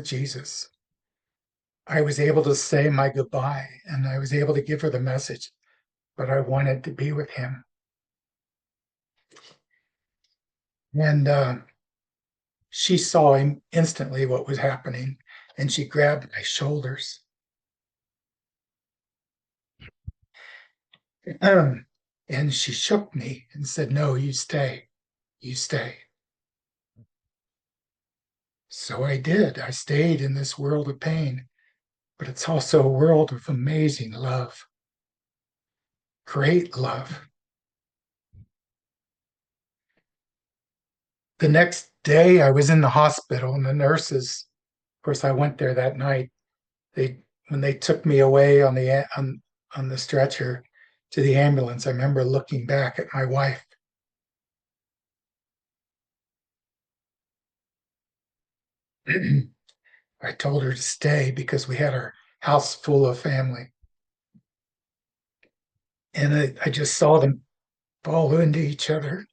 Jesus. I was able to say my goodbye and I was able to give her the message, but I wanted to be with him. And she saw him instantly what was happening, and she grabbed my shoulders. And she shook me and said, "No, you stay. You stay." So I did. I stayed in this world of pain, but it's also a world of amazing love, great love. The next day, I was in the hospital, and the nurses, of course, I went there that night. They, when they took me away on the stretcher to the ambulance, I remember looking back at my wife. I told her to stay because we had our house full of family. And I just saw them fall into each other,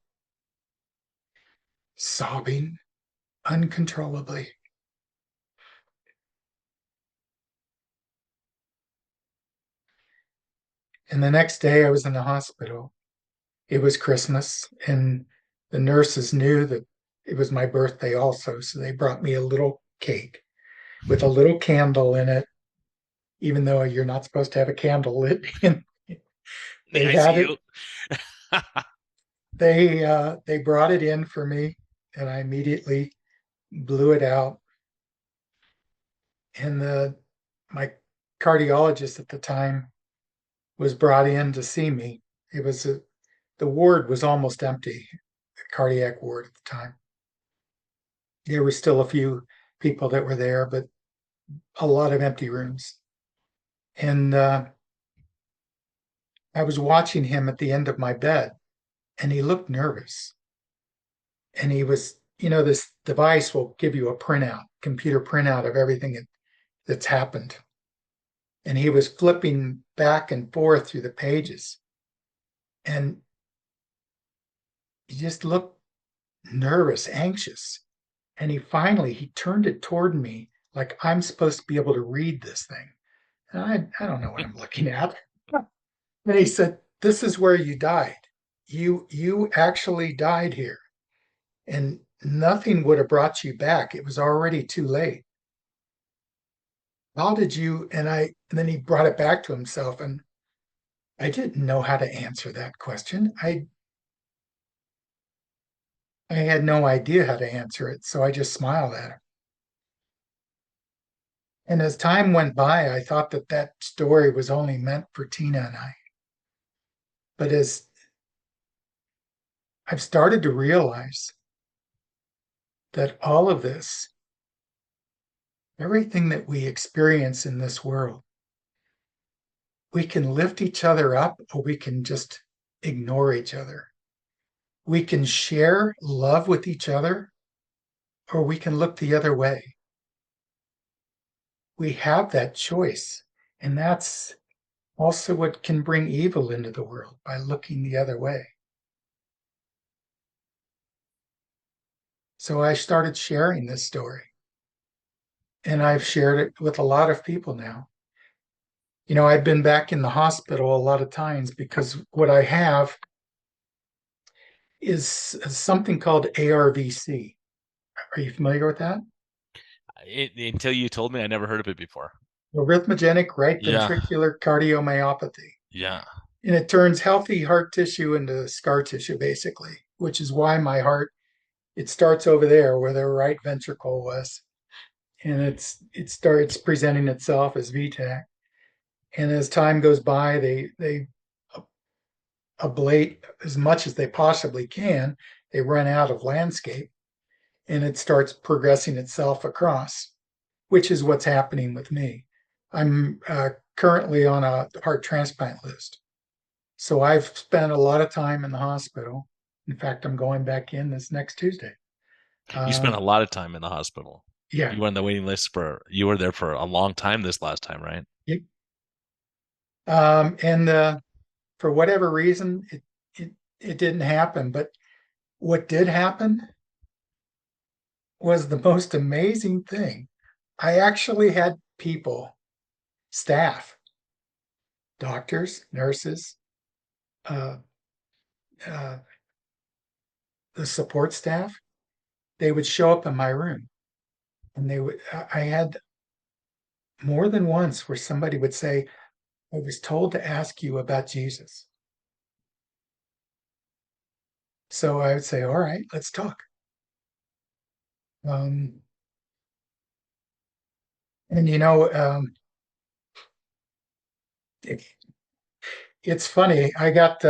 sobbing uncontrollably. And the next day I was in the hospital. It was Christmas, and the nurses knew that it was my birthday also. So they brought me a little cake with a little candle in it, even though you're not supposed to have a candle lit. And
The
they had it.
ICU.
They brought it in for me, and I immediately blew it out. And my cardiologist at the time was brought in to see me. The ward was almost empty, the cardiac ward at the time. There were still a few people that were there, but a lot of empty rooms. And I was watching him at the end of my bed, and he looked nervous. And he was, this device will give you a printout, computer printout of everything that's happened. And he was flipping back and forth through the pages. And he just looked nervous, anxious. And he turned it toward me like I'm supposed to be able to read this thing. And I don't know what I'm looking at. And he said, "This is where you died. You actually died here. And nothing would have brought you back. It was already too late. How did you?" And then he brought it back to himself. And I didn't know how to answer that question. I had no idea how to answer it. So I just smiled at him. And as time went by, I thought that that story was only meant for Tina and I. But as I've started to realize that all of this, everything that we experience in this world, we can lift each other up or we can just ignore each other. We can share love with each other or we can look the other way. We have that choice. And that's also what can bring evil into the world by looking the other way. So I started sharing this story and I've shared it with a lot of people now. I've been back in the hospital a lot of times because what I have is something called ARVC. Are you familiar with that?
Until you told me, I never heard of it before.
Arrhythmogenic right
Yeah.
ventricular cardiomyopathy.
Yeah.
And it turns healthy heart tissue into scar tissue, basically, which is why my heart, it starts over there where the right ventricle was. And it starts presenting itself as VTAC. And as time goes by, they ablate as much as they possibly can. They run out of landscape and it starts progressing itself across, which is what's happening with me. I'm currently on a heart transplant list. So I've spent a lot of time in the hospital. In fact, I'm going back in this next Tuesday.
You spent
Uh,
a lot of time in the hospital.
yeah.
You were on the waiting list you were there for a long time this last time, right?
And for whatever reason, it didn't happen. But what did happen was the most amazing thing. I actually had people, staff, doctors, nurses, uh, uh, the support staff, they would show up in my room and I had more than once where somebody would say, "I was told to ask you about Jesus." So I would say, "All right, let's talk." Um, and it, it's funny. I got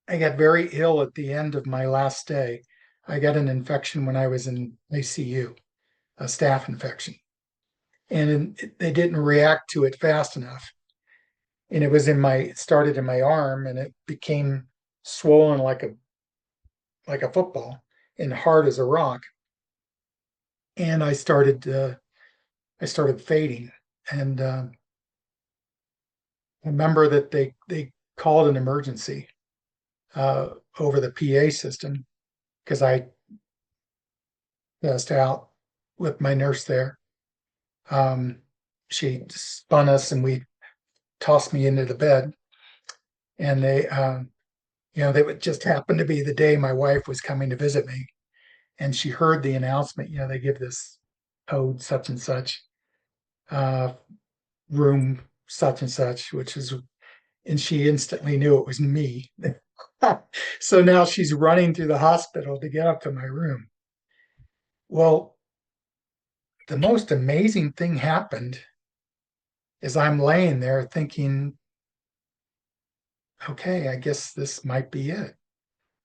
very ill at the end of my last stay. I got an infection when I was in ICU, a staph infection, and they didn't react to it fast enough. And it started in my arm, and it became swollen like a football and hard as a rock. And I started fading, and I remember that they called an emergency uh, over the PA system because I passed out with my nurse there. Um, she spun us and we tossed me into the bed. And they would just happen to be the day my wife was coming to visit me. And she heard the announcement, they give this code such and such, uh, room such and such, and she instantly knew it was me. So now she's running through the hospital to get up to my room. Well, the most amazing thing happened is I'm laying there thinking, okay, I guess this might be it.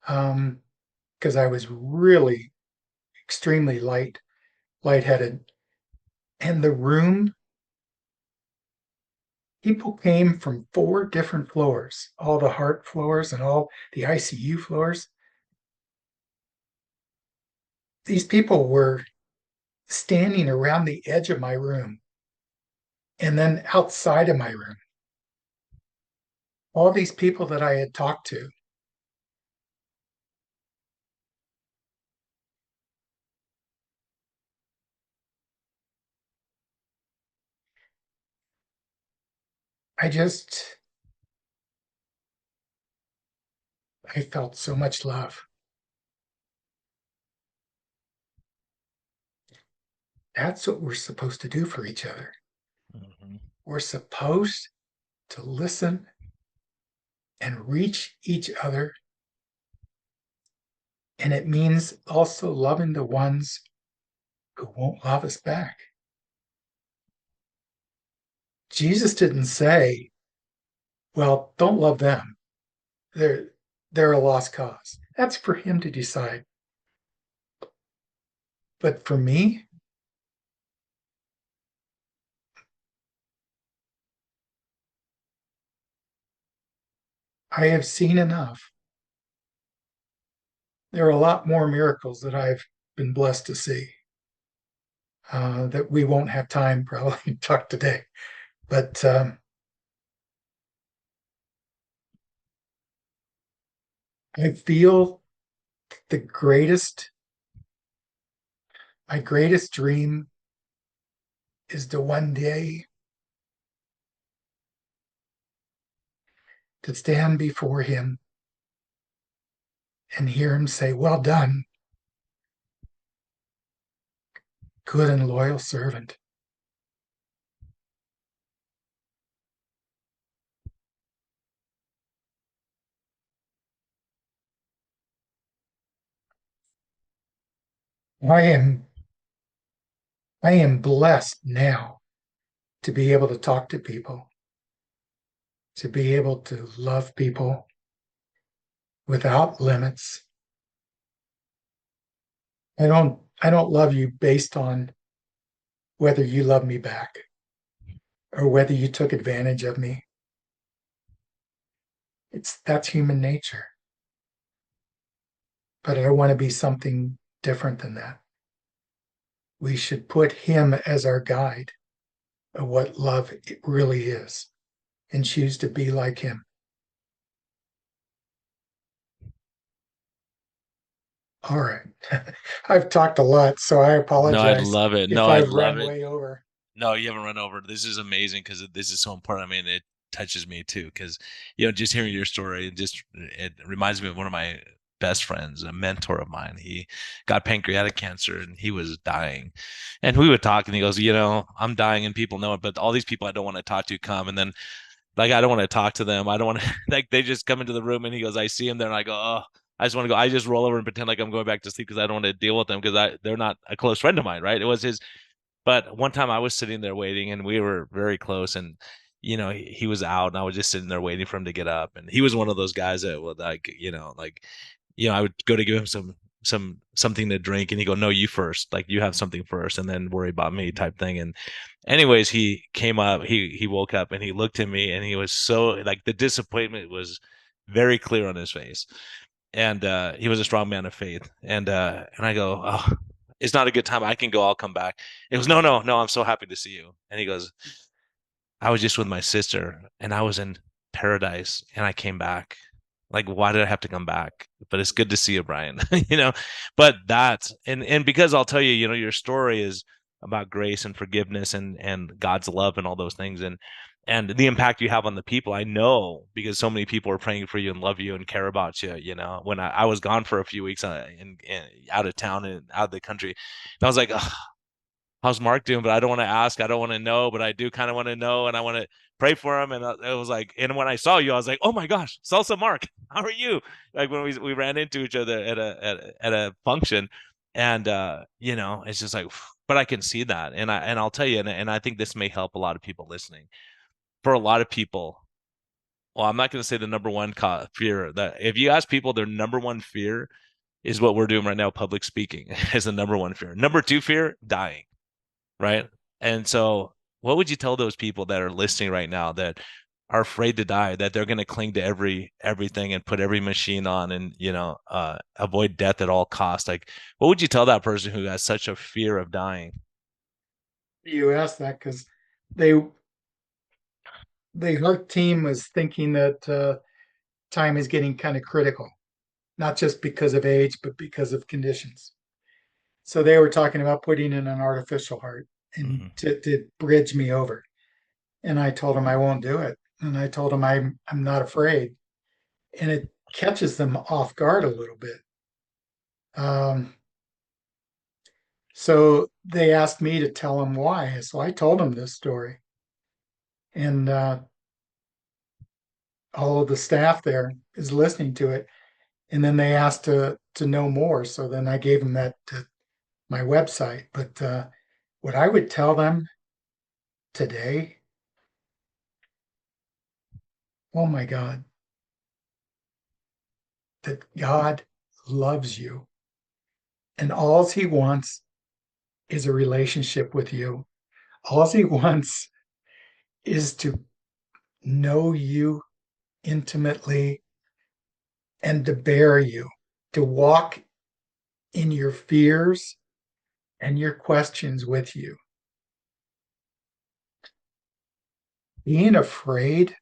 Because I was really extremely lightheaded. And the room, people came from 4 different floors, all the heart floors and all the ICU floors. These people were standing around the edge of my room and then outside of my room. All these people that I had talked to, I just, I felt so much love. That's what we're supposed to do for each other.
Mhm.
We're supposed to listen and reach each other. And it means also loving the ones who won't love us back. Jesus didn't say, well, don't love them. They're they're a lost cause. That's for him to decide. But for me, I have seen enough. There are a lot more miracles that I've been blessed to see that we won't have time probably to talk today. But I feel the greatest, my greatest dream is to one day to stand before him and hear him say, well done, good and loyal servant. I am I am blessed now to be able to talk to people, to be able to love people without limits. I don't love you based on whether you love me back or whether you took advantage of me. That's human nature. But I want to be something different than that. We should put him as our guide of what love really is and choose to be like him. All right. I've talked a lot, so I
No, I
apologize
love it.
if
No, I
I've
love
run
it.
way over.
No, you haven't run over. This is amazing because this is so important. I mean, it touches me too because just hearing your story, it reminds me of one of my best friends, a mentor of mine. He got pancreatic cancer and he was dying, and we would talk, and he goes, I'm dying, and people know it, but all these people I don't want to talk to come, and then like I don't want to talk to them. I don't want to like they just come into the room, and he goes, I see him there, and I go, oh. I just want to go. I just roll over and pretend like I'm going back to sleep because I don't want to deal with them because they're not a close friend of mine, right? It was his but one time I was sitting there waiting and we were very close and he was out and I was just sitting there waiting for him to get up. And he was one of those guys that would I would go to give him something to drink and he go, no, you first, like you have something first and then worry about me type thing. And anyways, he came up, he woke up and he looked at me and he was so like the disappointment was very clear on his face and he was a strong man of faith. And I go, oh, it's not a good time. I can go. I'll come back. It was no, no, no. I'm so happy to see you. And he goes, I was just with my sister, and I was in paradise, and I came back. Like, why did I have to come back? But it's good to see you, Brian. But and because I'll tell you, your story is about grace and forgiveness and God's love and all those things and the impact you have on the people. I know because so many people are praying for you and love you and care about you. When I was gone for a few weeks in out of town and out of the country, and I was like, "Ugh, how's Mark doing?" But I don't want to ask. I don't want to know, but I do kind of want to know, and I want to pray for him. And it was like, and when I saw you, I was like, "Oh my gosh, Salsa Mark, how are you?" Like when we ran into each other at a function, and it's just like, but I can see that, and I'll tell you, and I think this may help a lot of people listening. For a lot of people, well, I'm not going to say the number one fear that if you ask people, their number one fear is what we're doing right now, public speaking is the number one fear. Number two fear, dying, right? And so, what would you tell those people that are listening right now that are afraid to die, that they're going to cling to everything and put every machine on and avoid death at all costs? Like, what would you tell that person who has such a fear of dying?
You asked that because they the Heart team was thinking that time is getting kind of critical, not just because of age, but because of conditions. So they were talking about putting in an artificial heart and
Mm-hmm.
to bridge me over. And I told them I won't do it. And I told them I'm not afraid. And it catches them off guard a little bit. Um, so they asked me to tell them why. So I told them this story. And all of the staff there is listening to it. And then they asked to know more. So then I gave them that to my website. But what I would tell them today, oh my God, that God loves you. And all he wants is a relationship with you. All he wants is to know you intimately and to bear you, to walk in your fears and your questions with you. Being afraid,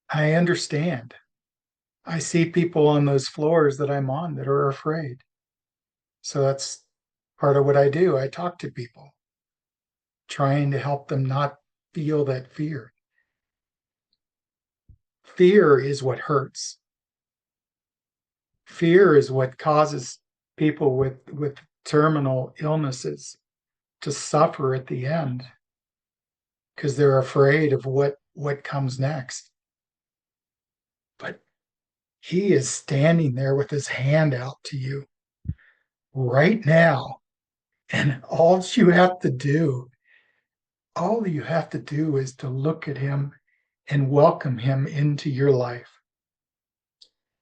I understand. I see people on those floors that I'm on that are afraid. So that's part of what I do. I talk to people, trying to help them not feel that fear. Fear is what hurts. Fear is what causes people with terminal illnesses to suffer at the end because they're afraid of what comes next. But he is standing there with his hand out to you right now. And all you have to do is to look at him and welcome him into your life.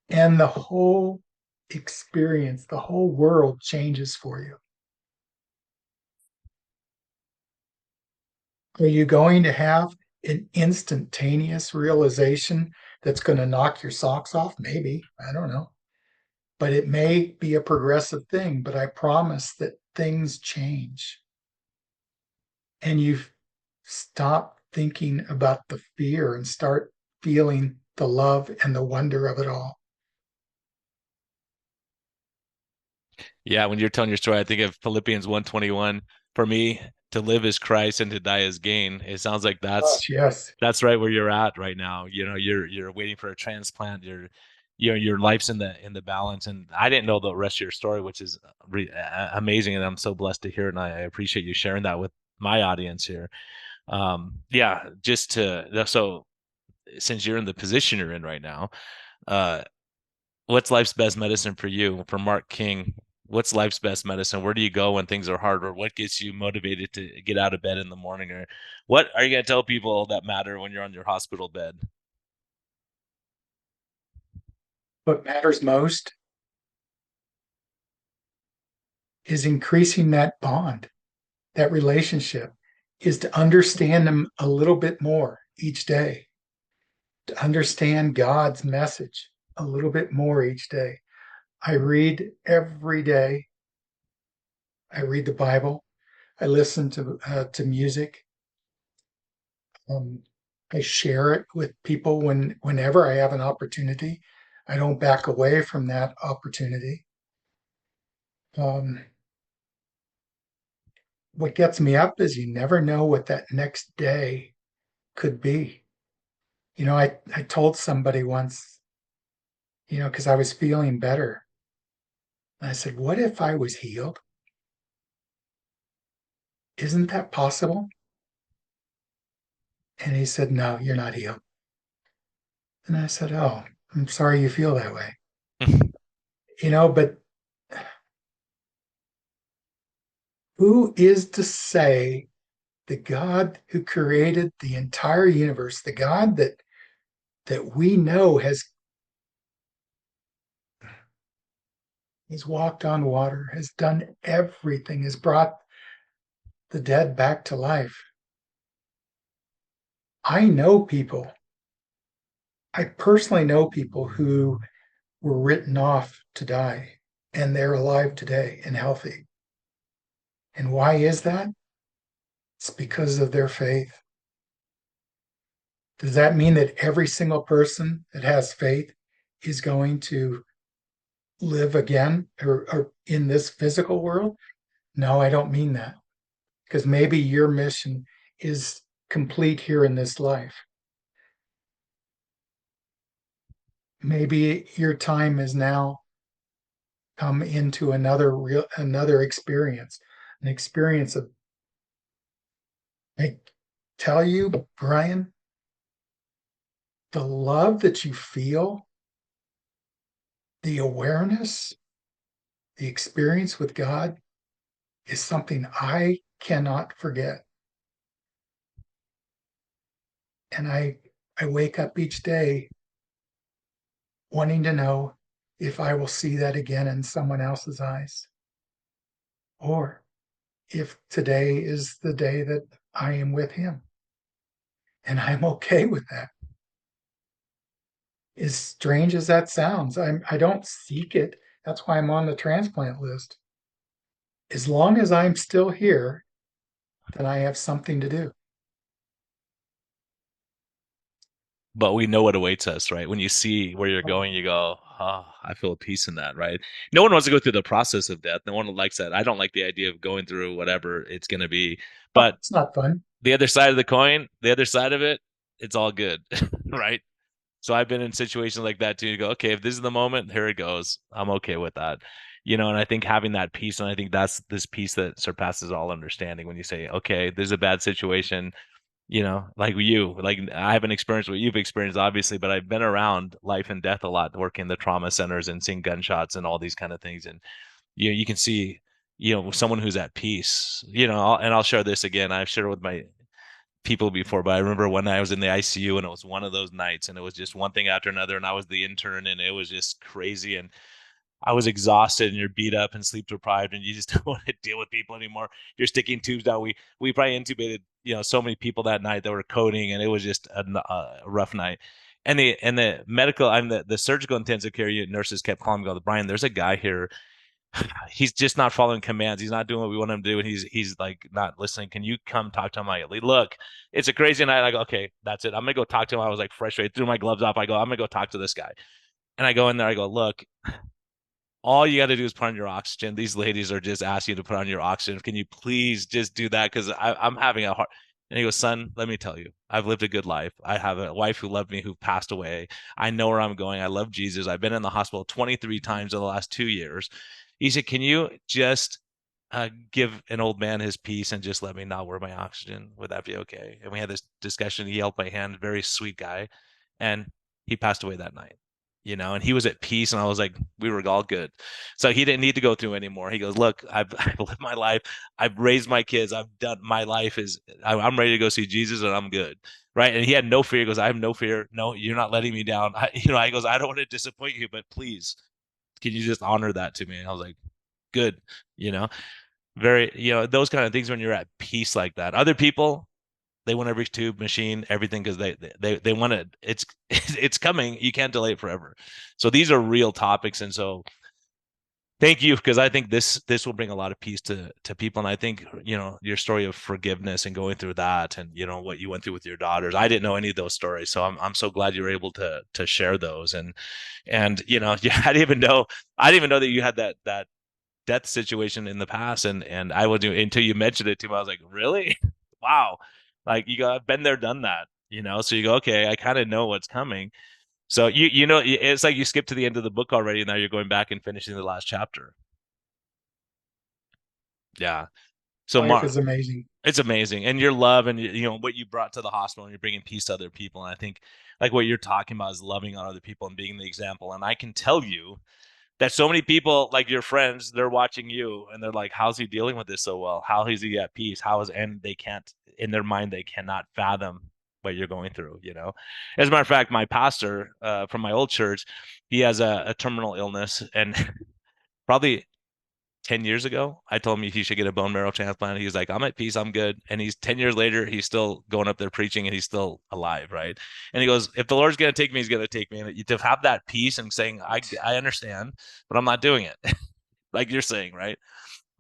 And the whole experience, the whole world changes for you. Are you going to have an instantaneous realization that's going to knock your socks off? Maybe. I don't know. But it may be a progressive thing. But I promise that things change. And you stop thinking about the fear and start feeling the love and the wonder of it all.
Yeah, when you're telling your story, I think of Philippians 1:21. For me, to live is Christ and to die is gain. It sounds like
Gosh, yes.
that's right where you're at right now. You're waiting for a transplant. Your life's in the balance. And I didn't know the rest of your story, which is amazing, and I'm so blessed to hear it. And I appreciate you sharing that with my audience here. Yeah, just to so since you're in the position you're in right now, uh, what's life's best medicine for you? For Mark King, what's life's best medicine? Where do you go when things are hard, or what gets you motivated to get out of bed in the morning, or what are you going to tell people that matter when you're on your hospital bed?
What matters most is increasing that bond, that relationship, is to understand them a little bit more each day, to understand God's message a little bit more each day. I read every day. I read the Bible. I listen to music. Um, I share it with people whenever I have an opportunity. I don't back away from that opportunity. Um, what gets me up is you never know what that next day could be. I told somebody once, because I was feeling better. I said, what if I was healed? Isn't that possible? And he said, no, you're not healed. And I said, oh, I'm sorry you feel that way. But who is to say the God who created the entire universe, the God that we know has walked on water, has done everything, has brought the dead back to life. I know people, I personally know people who were written off to die, and they're alive today and healthy. And why is that? It's because of their faith. Does that mean that every single person that has faith is going to live again or in this physical world? No, I don't mean that. Because maybe your mission is complete here in this life. Maybe your time has now come into another experience, an experience of, I tell you, Brian, the love that you feel, the awareness, the experience with God is something I cannot forget. And I wake up each day wanting to know if I will see that again in someone else's eyes, or if today is the day that I am with him. And I'm okay with that. As strange as that sounds, I don't seek it. That's why I'm on the transplant list. As long as I'm still here, then I have something to do.
But we know what awaits us, right? When you see where you're going, you go, oh, I feel peace in that, right? No one wants to go through the process of death. No one likes that. I don't like the idea of going through whatever it's going to be.
Oh,
But
it's not fun.
the other side of the coin, the other side of it, it's all good, right? So I've been in situations like that too. You go, okay, if this is the moment, here it goes. I'm okay with that. And I think having that peace, and I think that's this peace that surpasses all understanding when you say, okay, this is a bad situation, like I haven't experienced what you've experienced, obviously, but I've been around life and death a lot, working in the trauma centers and seeing gunshots and all these kind of things. And, you can see, someone who's at peace, I'll share this again. I've shared with my people before, but I remember when I was in the ICU and it was one of those nights and it was just one thing after another. And I was the intern and it was just crazy. And I was exhausted and you're beat up and sleep deprived and you just don't want to deal with people anymore. You're sticking tubes down. We probably intubated, so many people that night that were coding, and it was just a rough night. And the medical, the surgical intensive care unit nurses kept calling me, go, Brian, there's a guy here. He's just not following commands. He's not doing what we want him to do, and he's like not listening. Can you come talk to him? Look, it's a crazy night. I go, okay, that's it. I'm gonna go talk to him. I was like frustrated, threw my gloves off. I go, I'm gonna go talk to this guy. And I go in there. I go, look, all you got to do is put on your oxygen. These ladies are just asking you to put on your oxygen. Can you please just do that? Because I'm having a hard. And he goes, son, let me tell you, I've lived a good life. I have a wife who loved me, who passed away. I know where I'm going. I love Jesus. I've been in the hospital 23 times in the last 2 years. He said, can you just give an old man his peace and just let me not wear my oxygen? Would that be okay? And we had this discussion. He held my hand, very sweet guy. And he passed away that night. And he was at peace, and I was like, we were all good. So he didn't need to go through anymore. He goes, look, I've lived my life. I've raised my kids. I've done my life I'm ready to go see Jesus and I'm good. Right. And he had no fear. He goes, I have no fear. No, you're not letting me down. I goes, I don't want to disappoint you, but please, can you just honor that to me? And I was like, good, you know, very, those kind of things when you're at peace like that. Other people, they want every tube machine, everything, because they want it. It's coming. You can't delay it forever. So these are real topics, and so thank you, because I think this will bring a lot of peace to people. And I think your story of forgiveness and going through that, and what you went through with your daughters. I didn't know any of those stories, so I'm so glad you were able to share those. And I didn't even know that you had that death situation in the past, and I would do until you mentioned it to me. I was like, really? Wow. Like, I've been there, done that, so you go, okay, I kind of know what's coming. So it's like you skipped to the end of the book already, and now you're going back and finishing the last chapter. Yeah. So
Life
Mark,
is amazing.
it's amazing, and your love, and what you brought to the hospital, and you're bringing peace to other people. And I think like what you're talking about is loving on other people and being the example. And I can tell you that so many people, like your friends, they're watching you and they're like, how's he dealing with this so well? How is he at peace? And they can't, in their mind, they cannot fathom what you're going through. As a matter of fact, my pastor from my old church, he has a terminal illness, and probably 10 years ago, I told him he should get a bone marrow transplant. He was like, I'm at peace, I'm good. And he's 10 years later, he's still going up there preaching, and he's still alive, right? And he goes, if the Lord's going to take me, he's going to take me. And to have that peace and saying, I understand, but I'm not doing it. Like you're saying, right?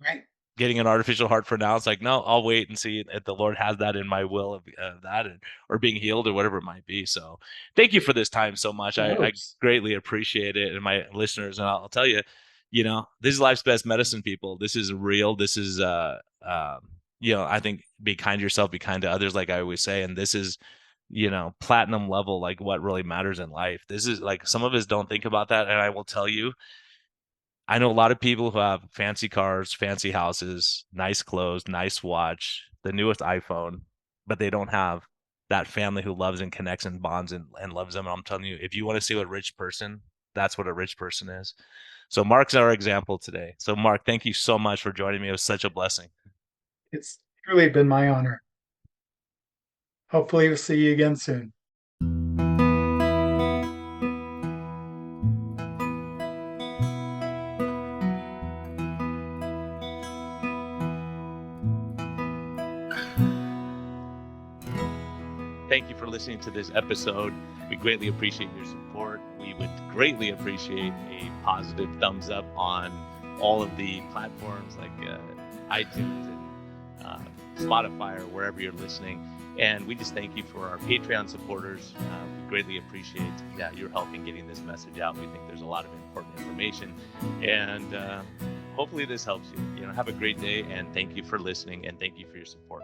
Right.
Getting an artificial heart for now, it's like, no, I'll wait and see if the Lord has that in my will of that, or being healed or whatever it might be. So thank you for this time so much.
Who
I
knows?
greatly appreciate it. And my listeners, and I'll tell you, this is life's best medicine, people. This is real. This is I think be kind to yourself, be kind to others, like I always say. And this is, platinum level, like what really matters in life. This is like some of us don't think about that. And I will tell you, I know a lot of people who have fancy cars, fancy houses, nice clothes, nice watch, the newest iPhone, but they don't have that family who loves and connects and bonds and loves them. And I'm telling you, if you want to see what a rich person, that's what a rich person is. So Mark's our example today. So Mark, thank you so much for joining me. It was such a blessing.
It's truly been my honor. Hopefully, we'll see you again soon.
Thank you for listening to this episode. We greatly appreciate your support. We would greatly appreciate a positive thumbs up on all of the platforms like iTunes and Spotify or wherever you're listening. And we just thank you for our Patreon supporters. We greatly appreciate your help in getting this message out. We think there's a lot of important information. And hopefully this helps you. Have a great day, and thank you for listening, and thank you for your support.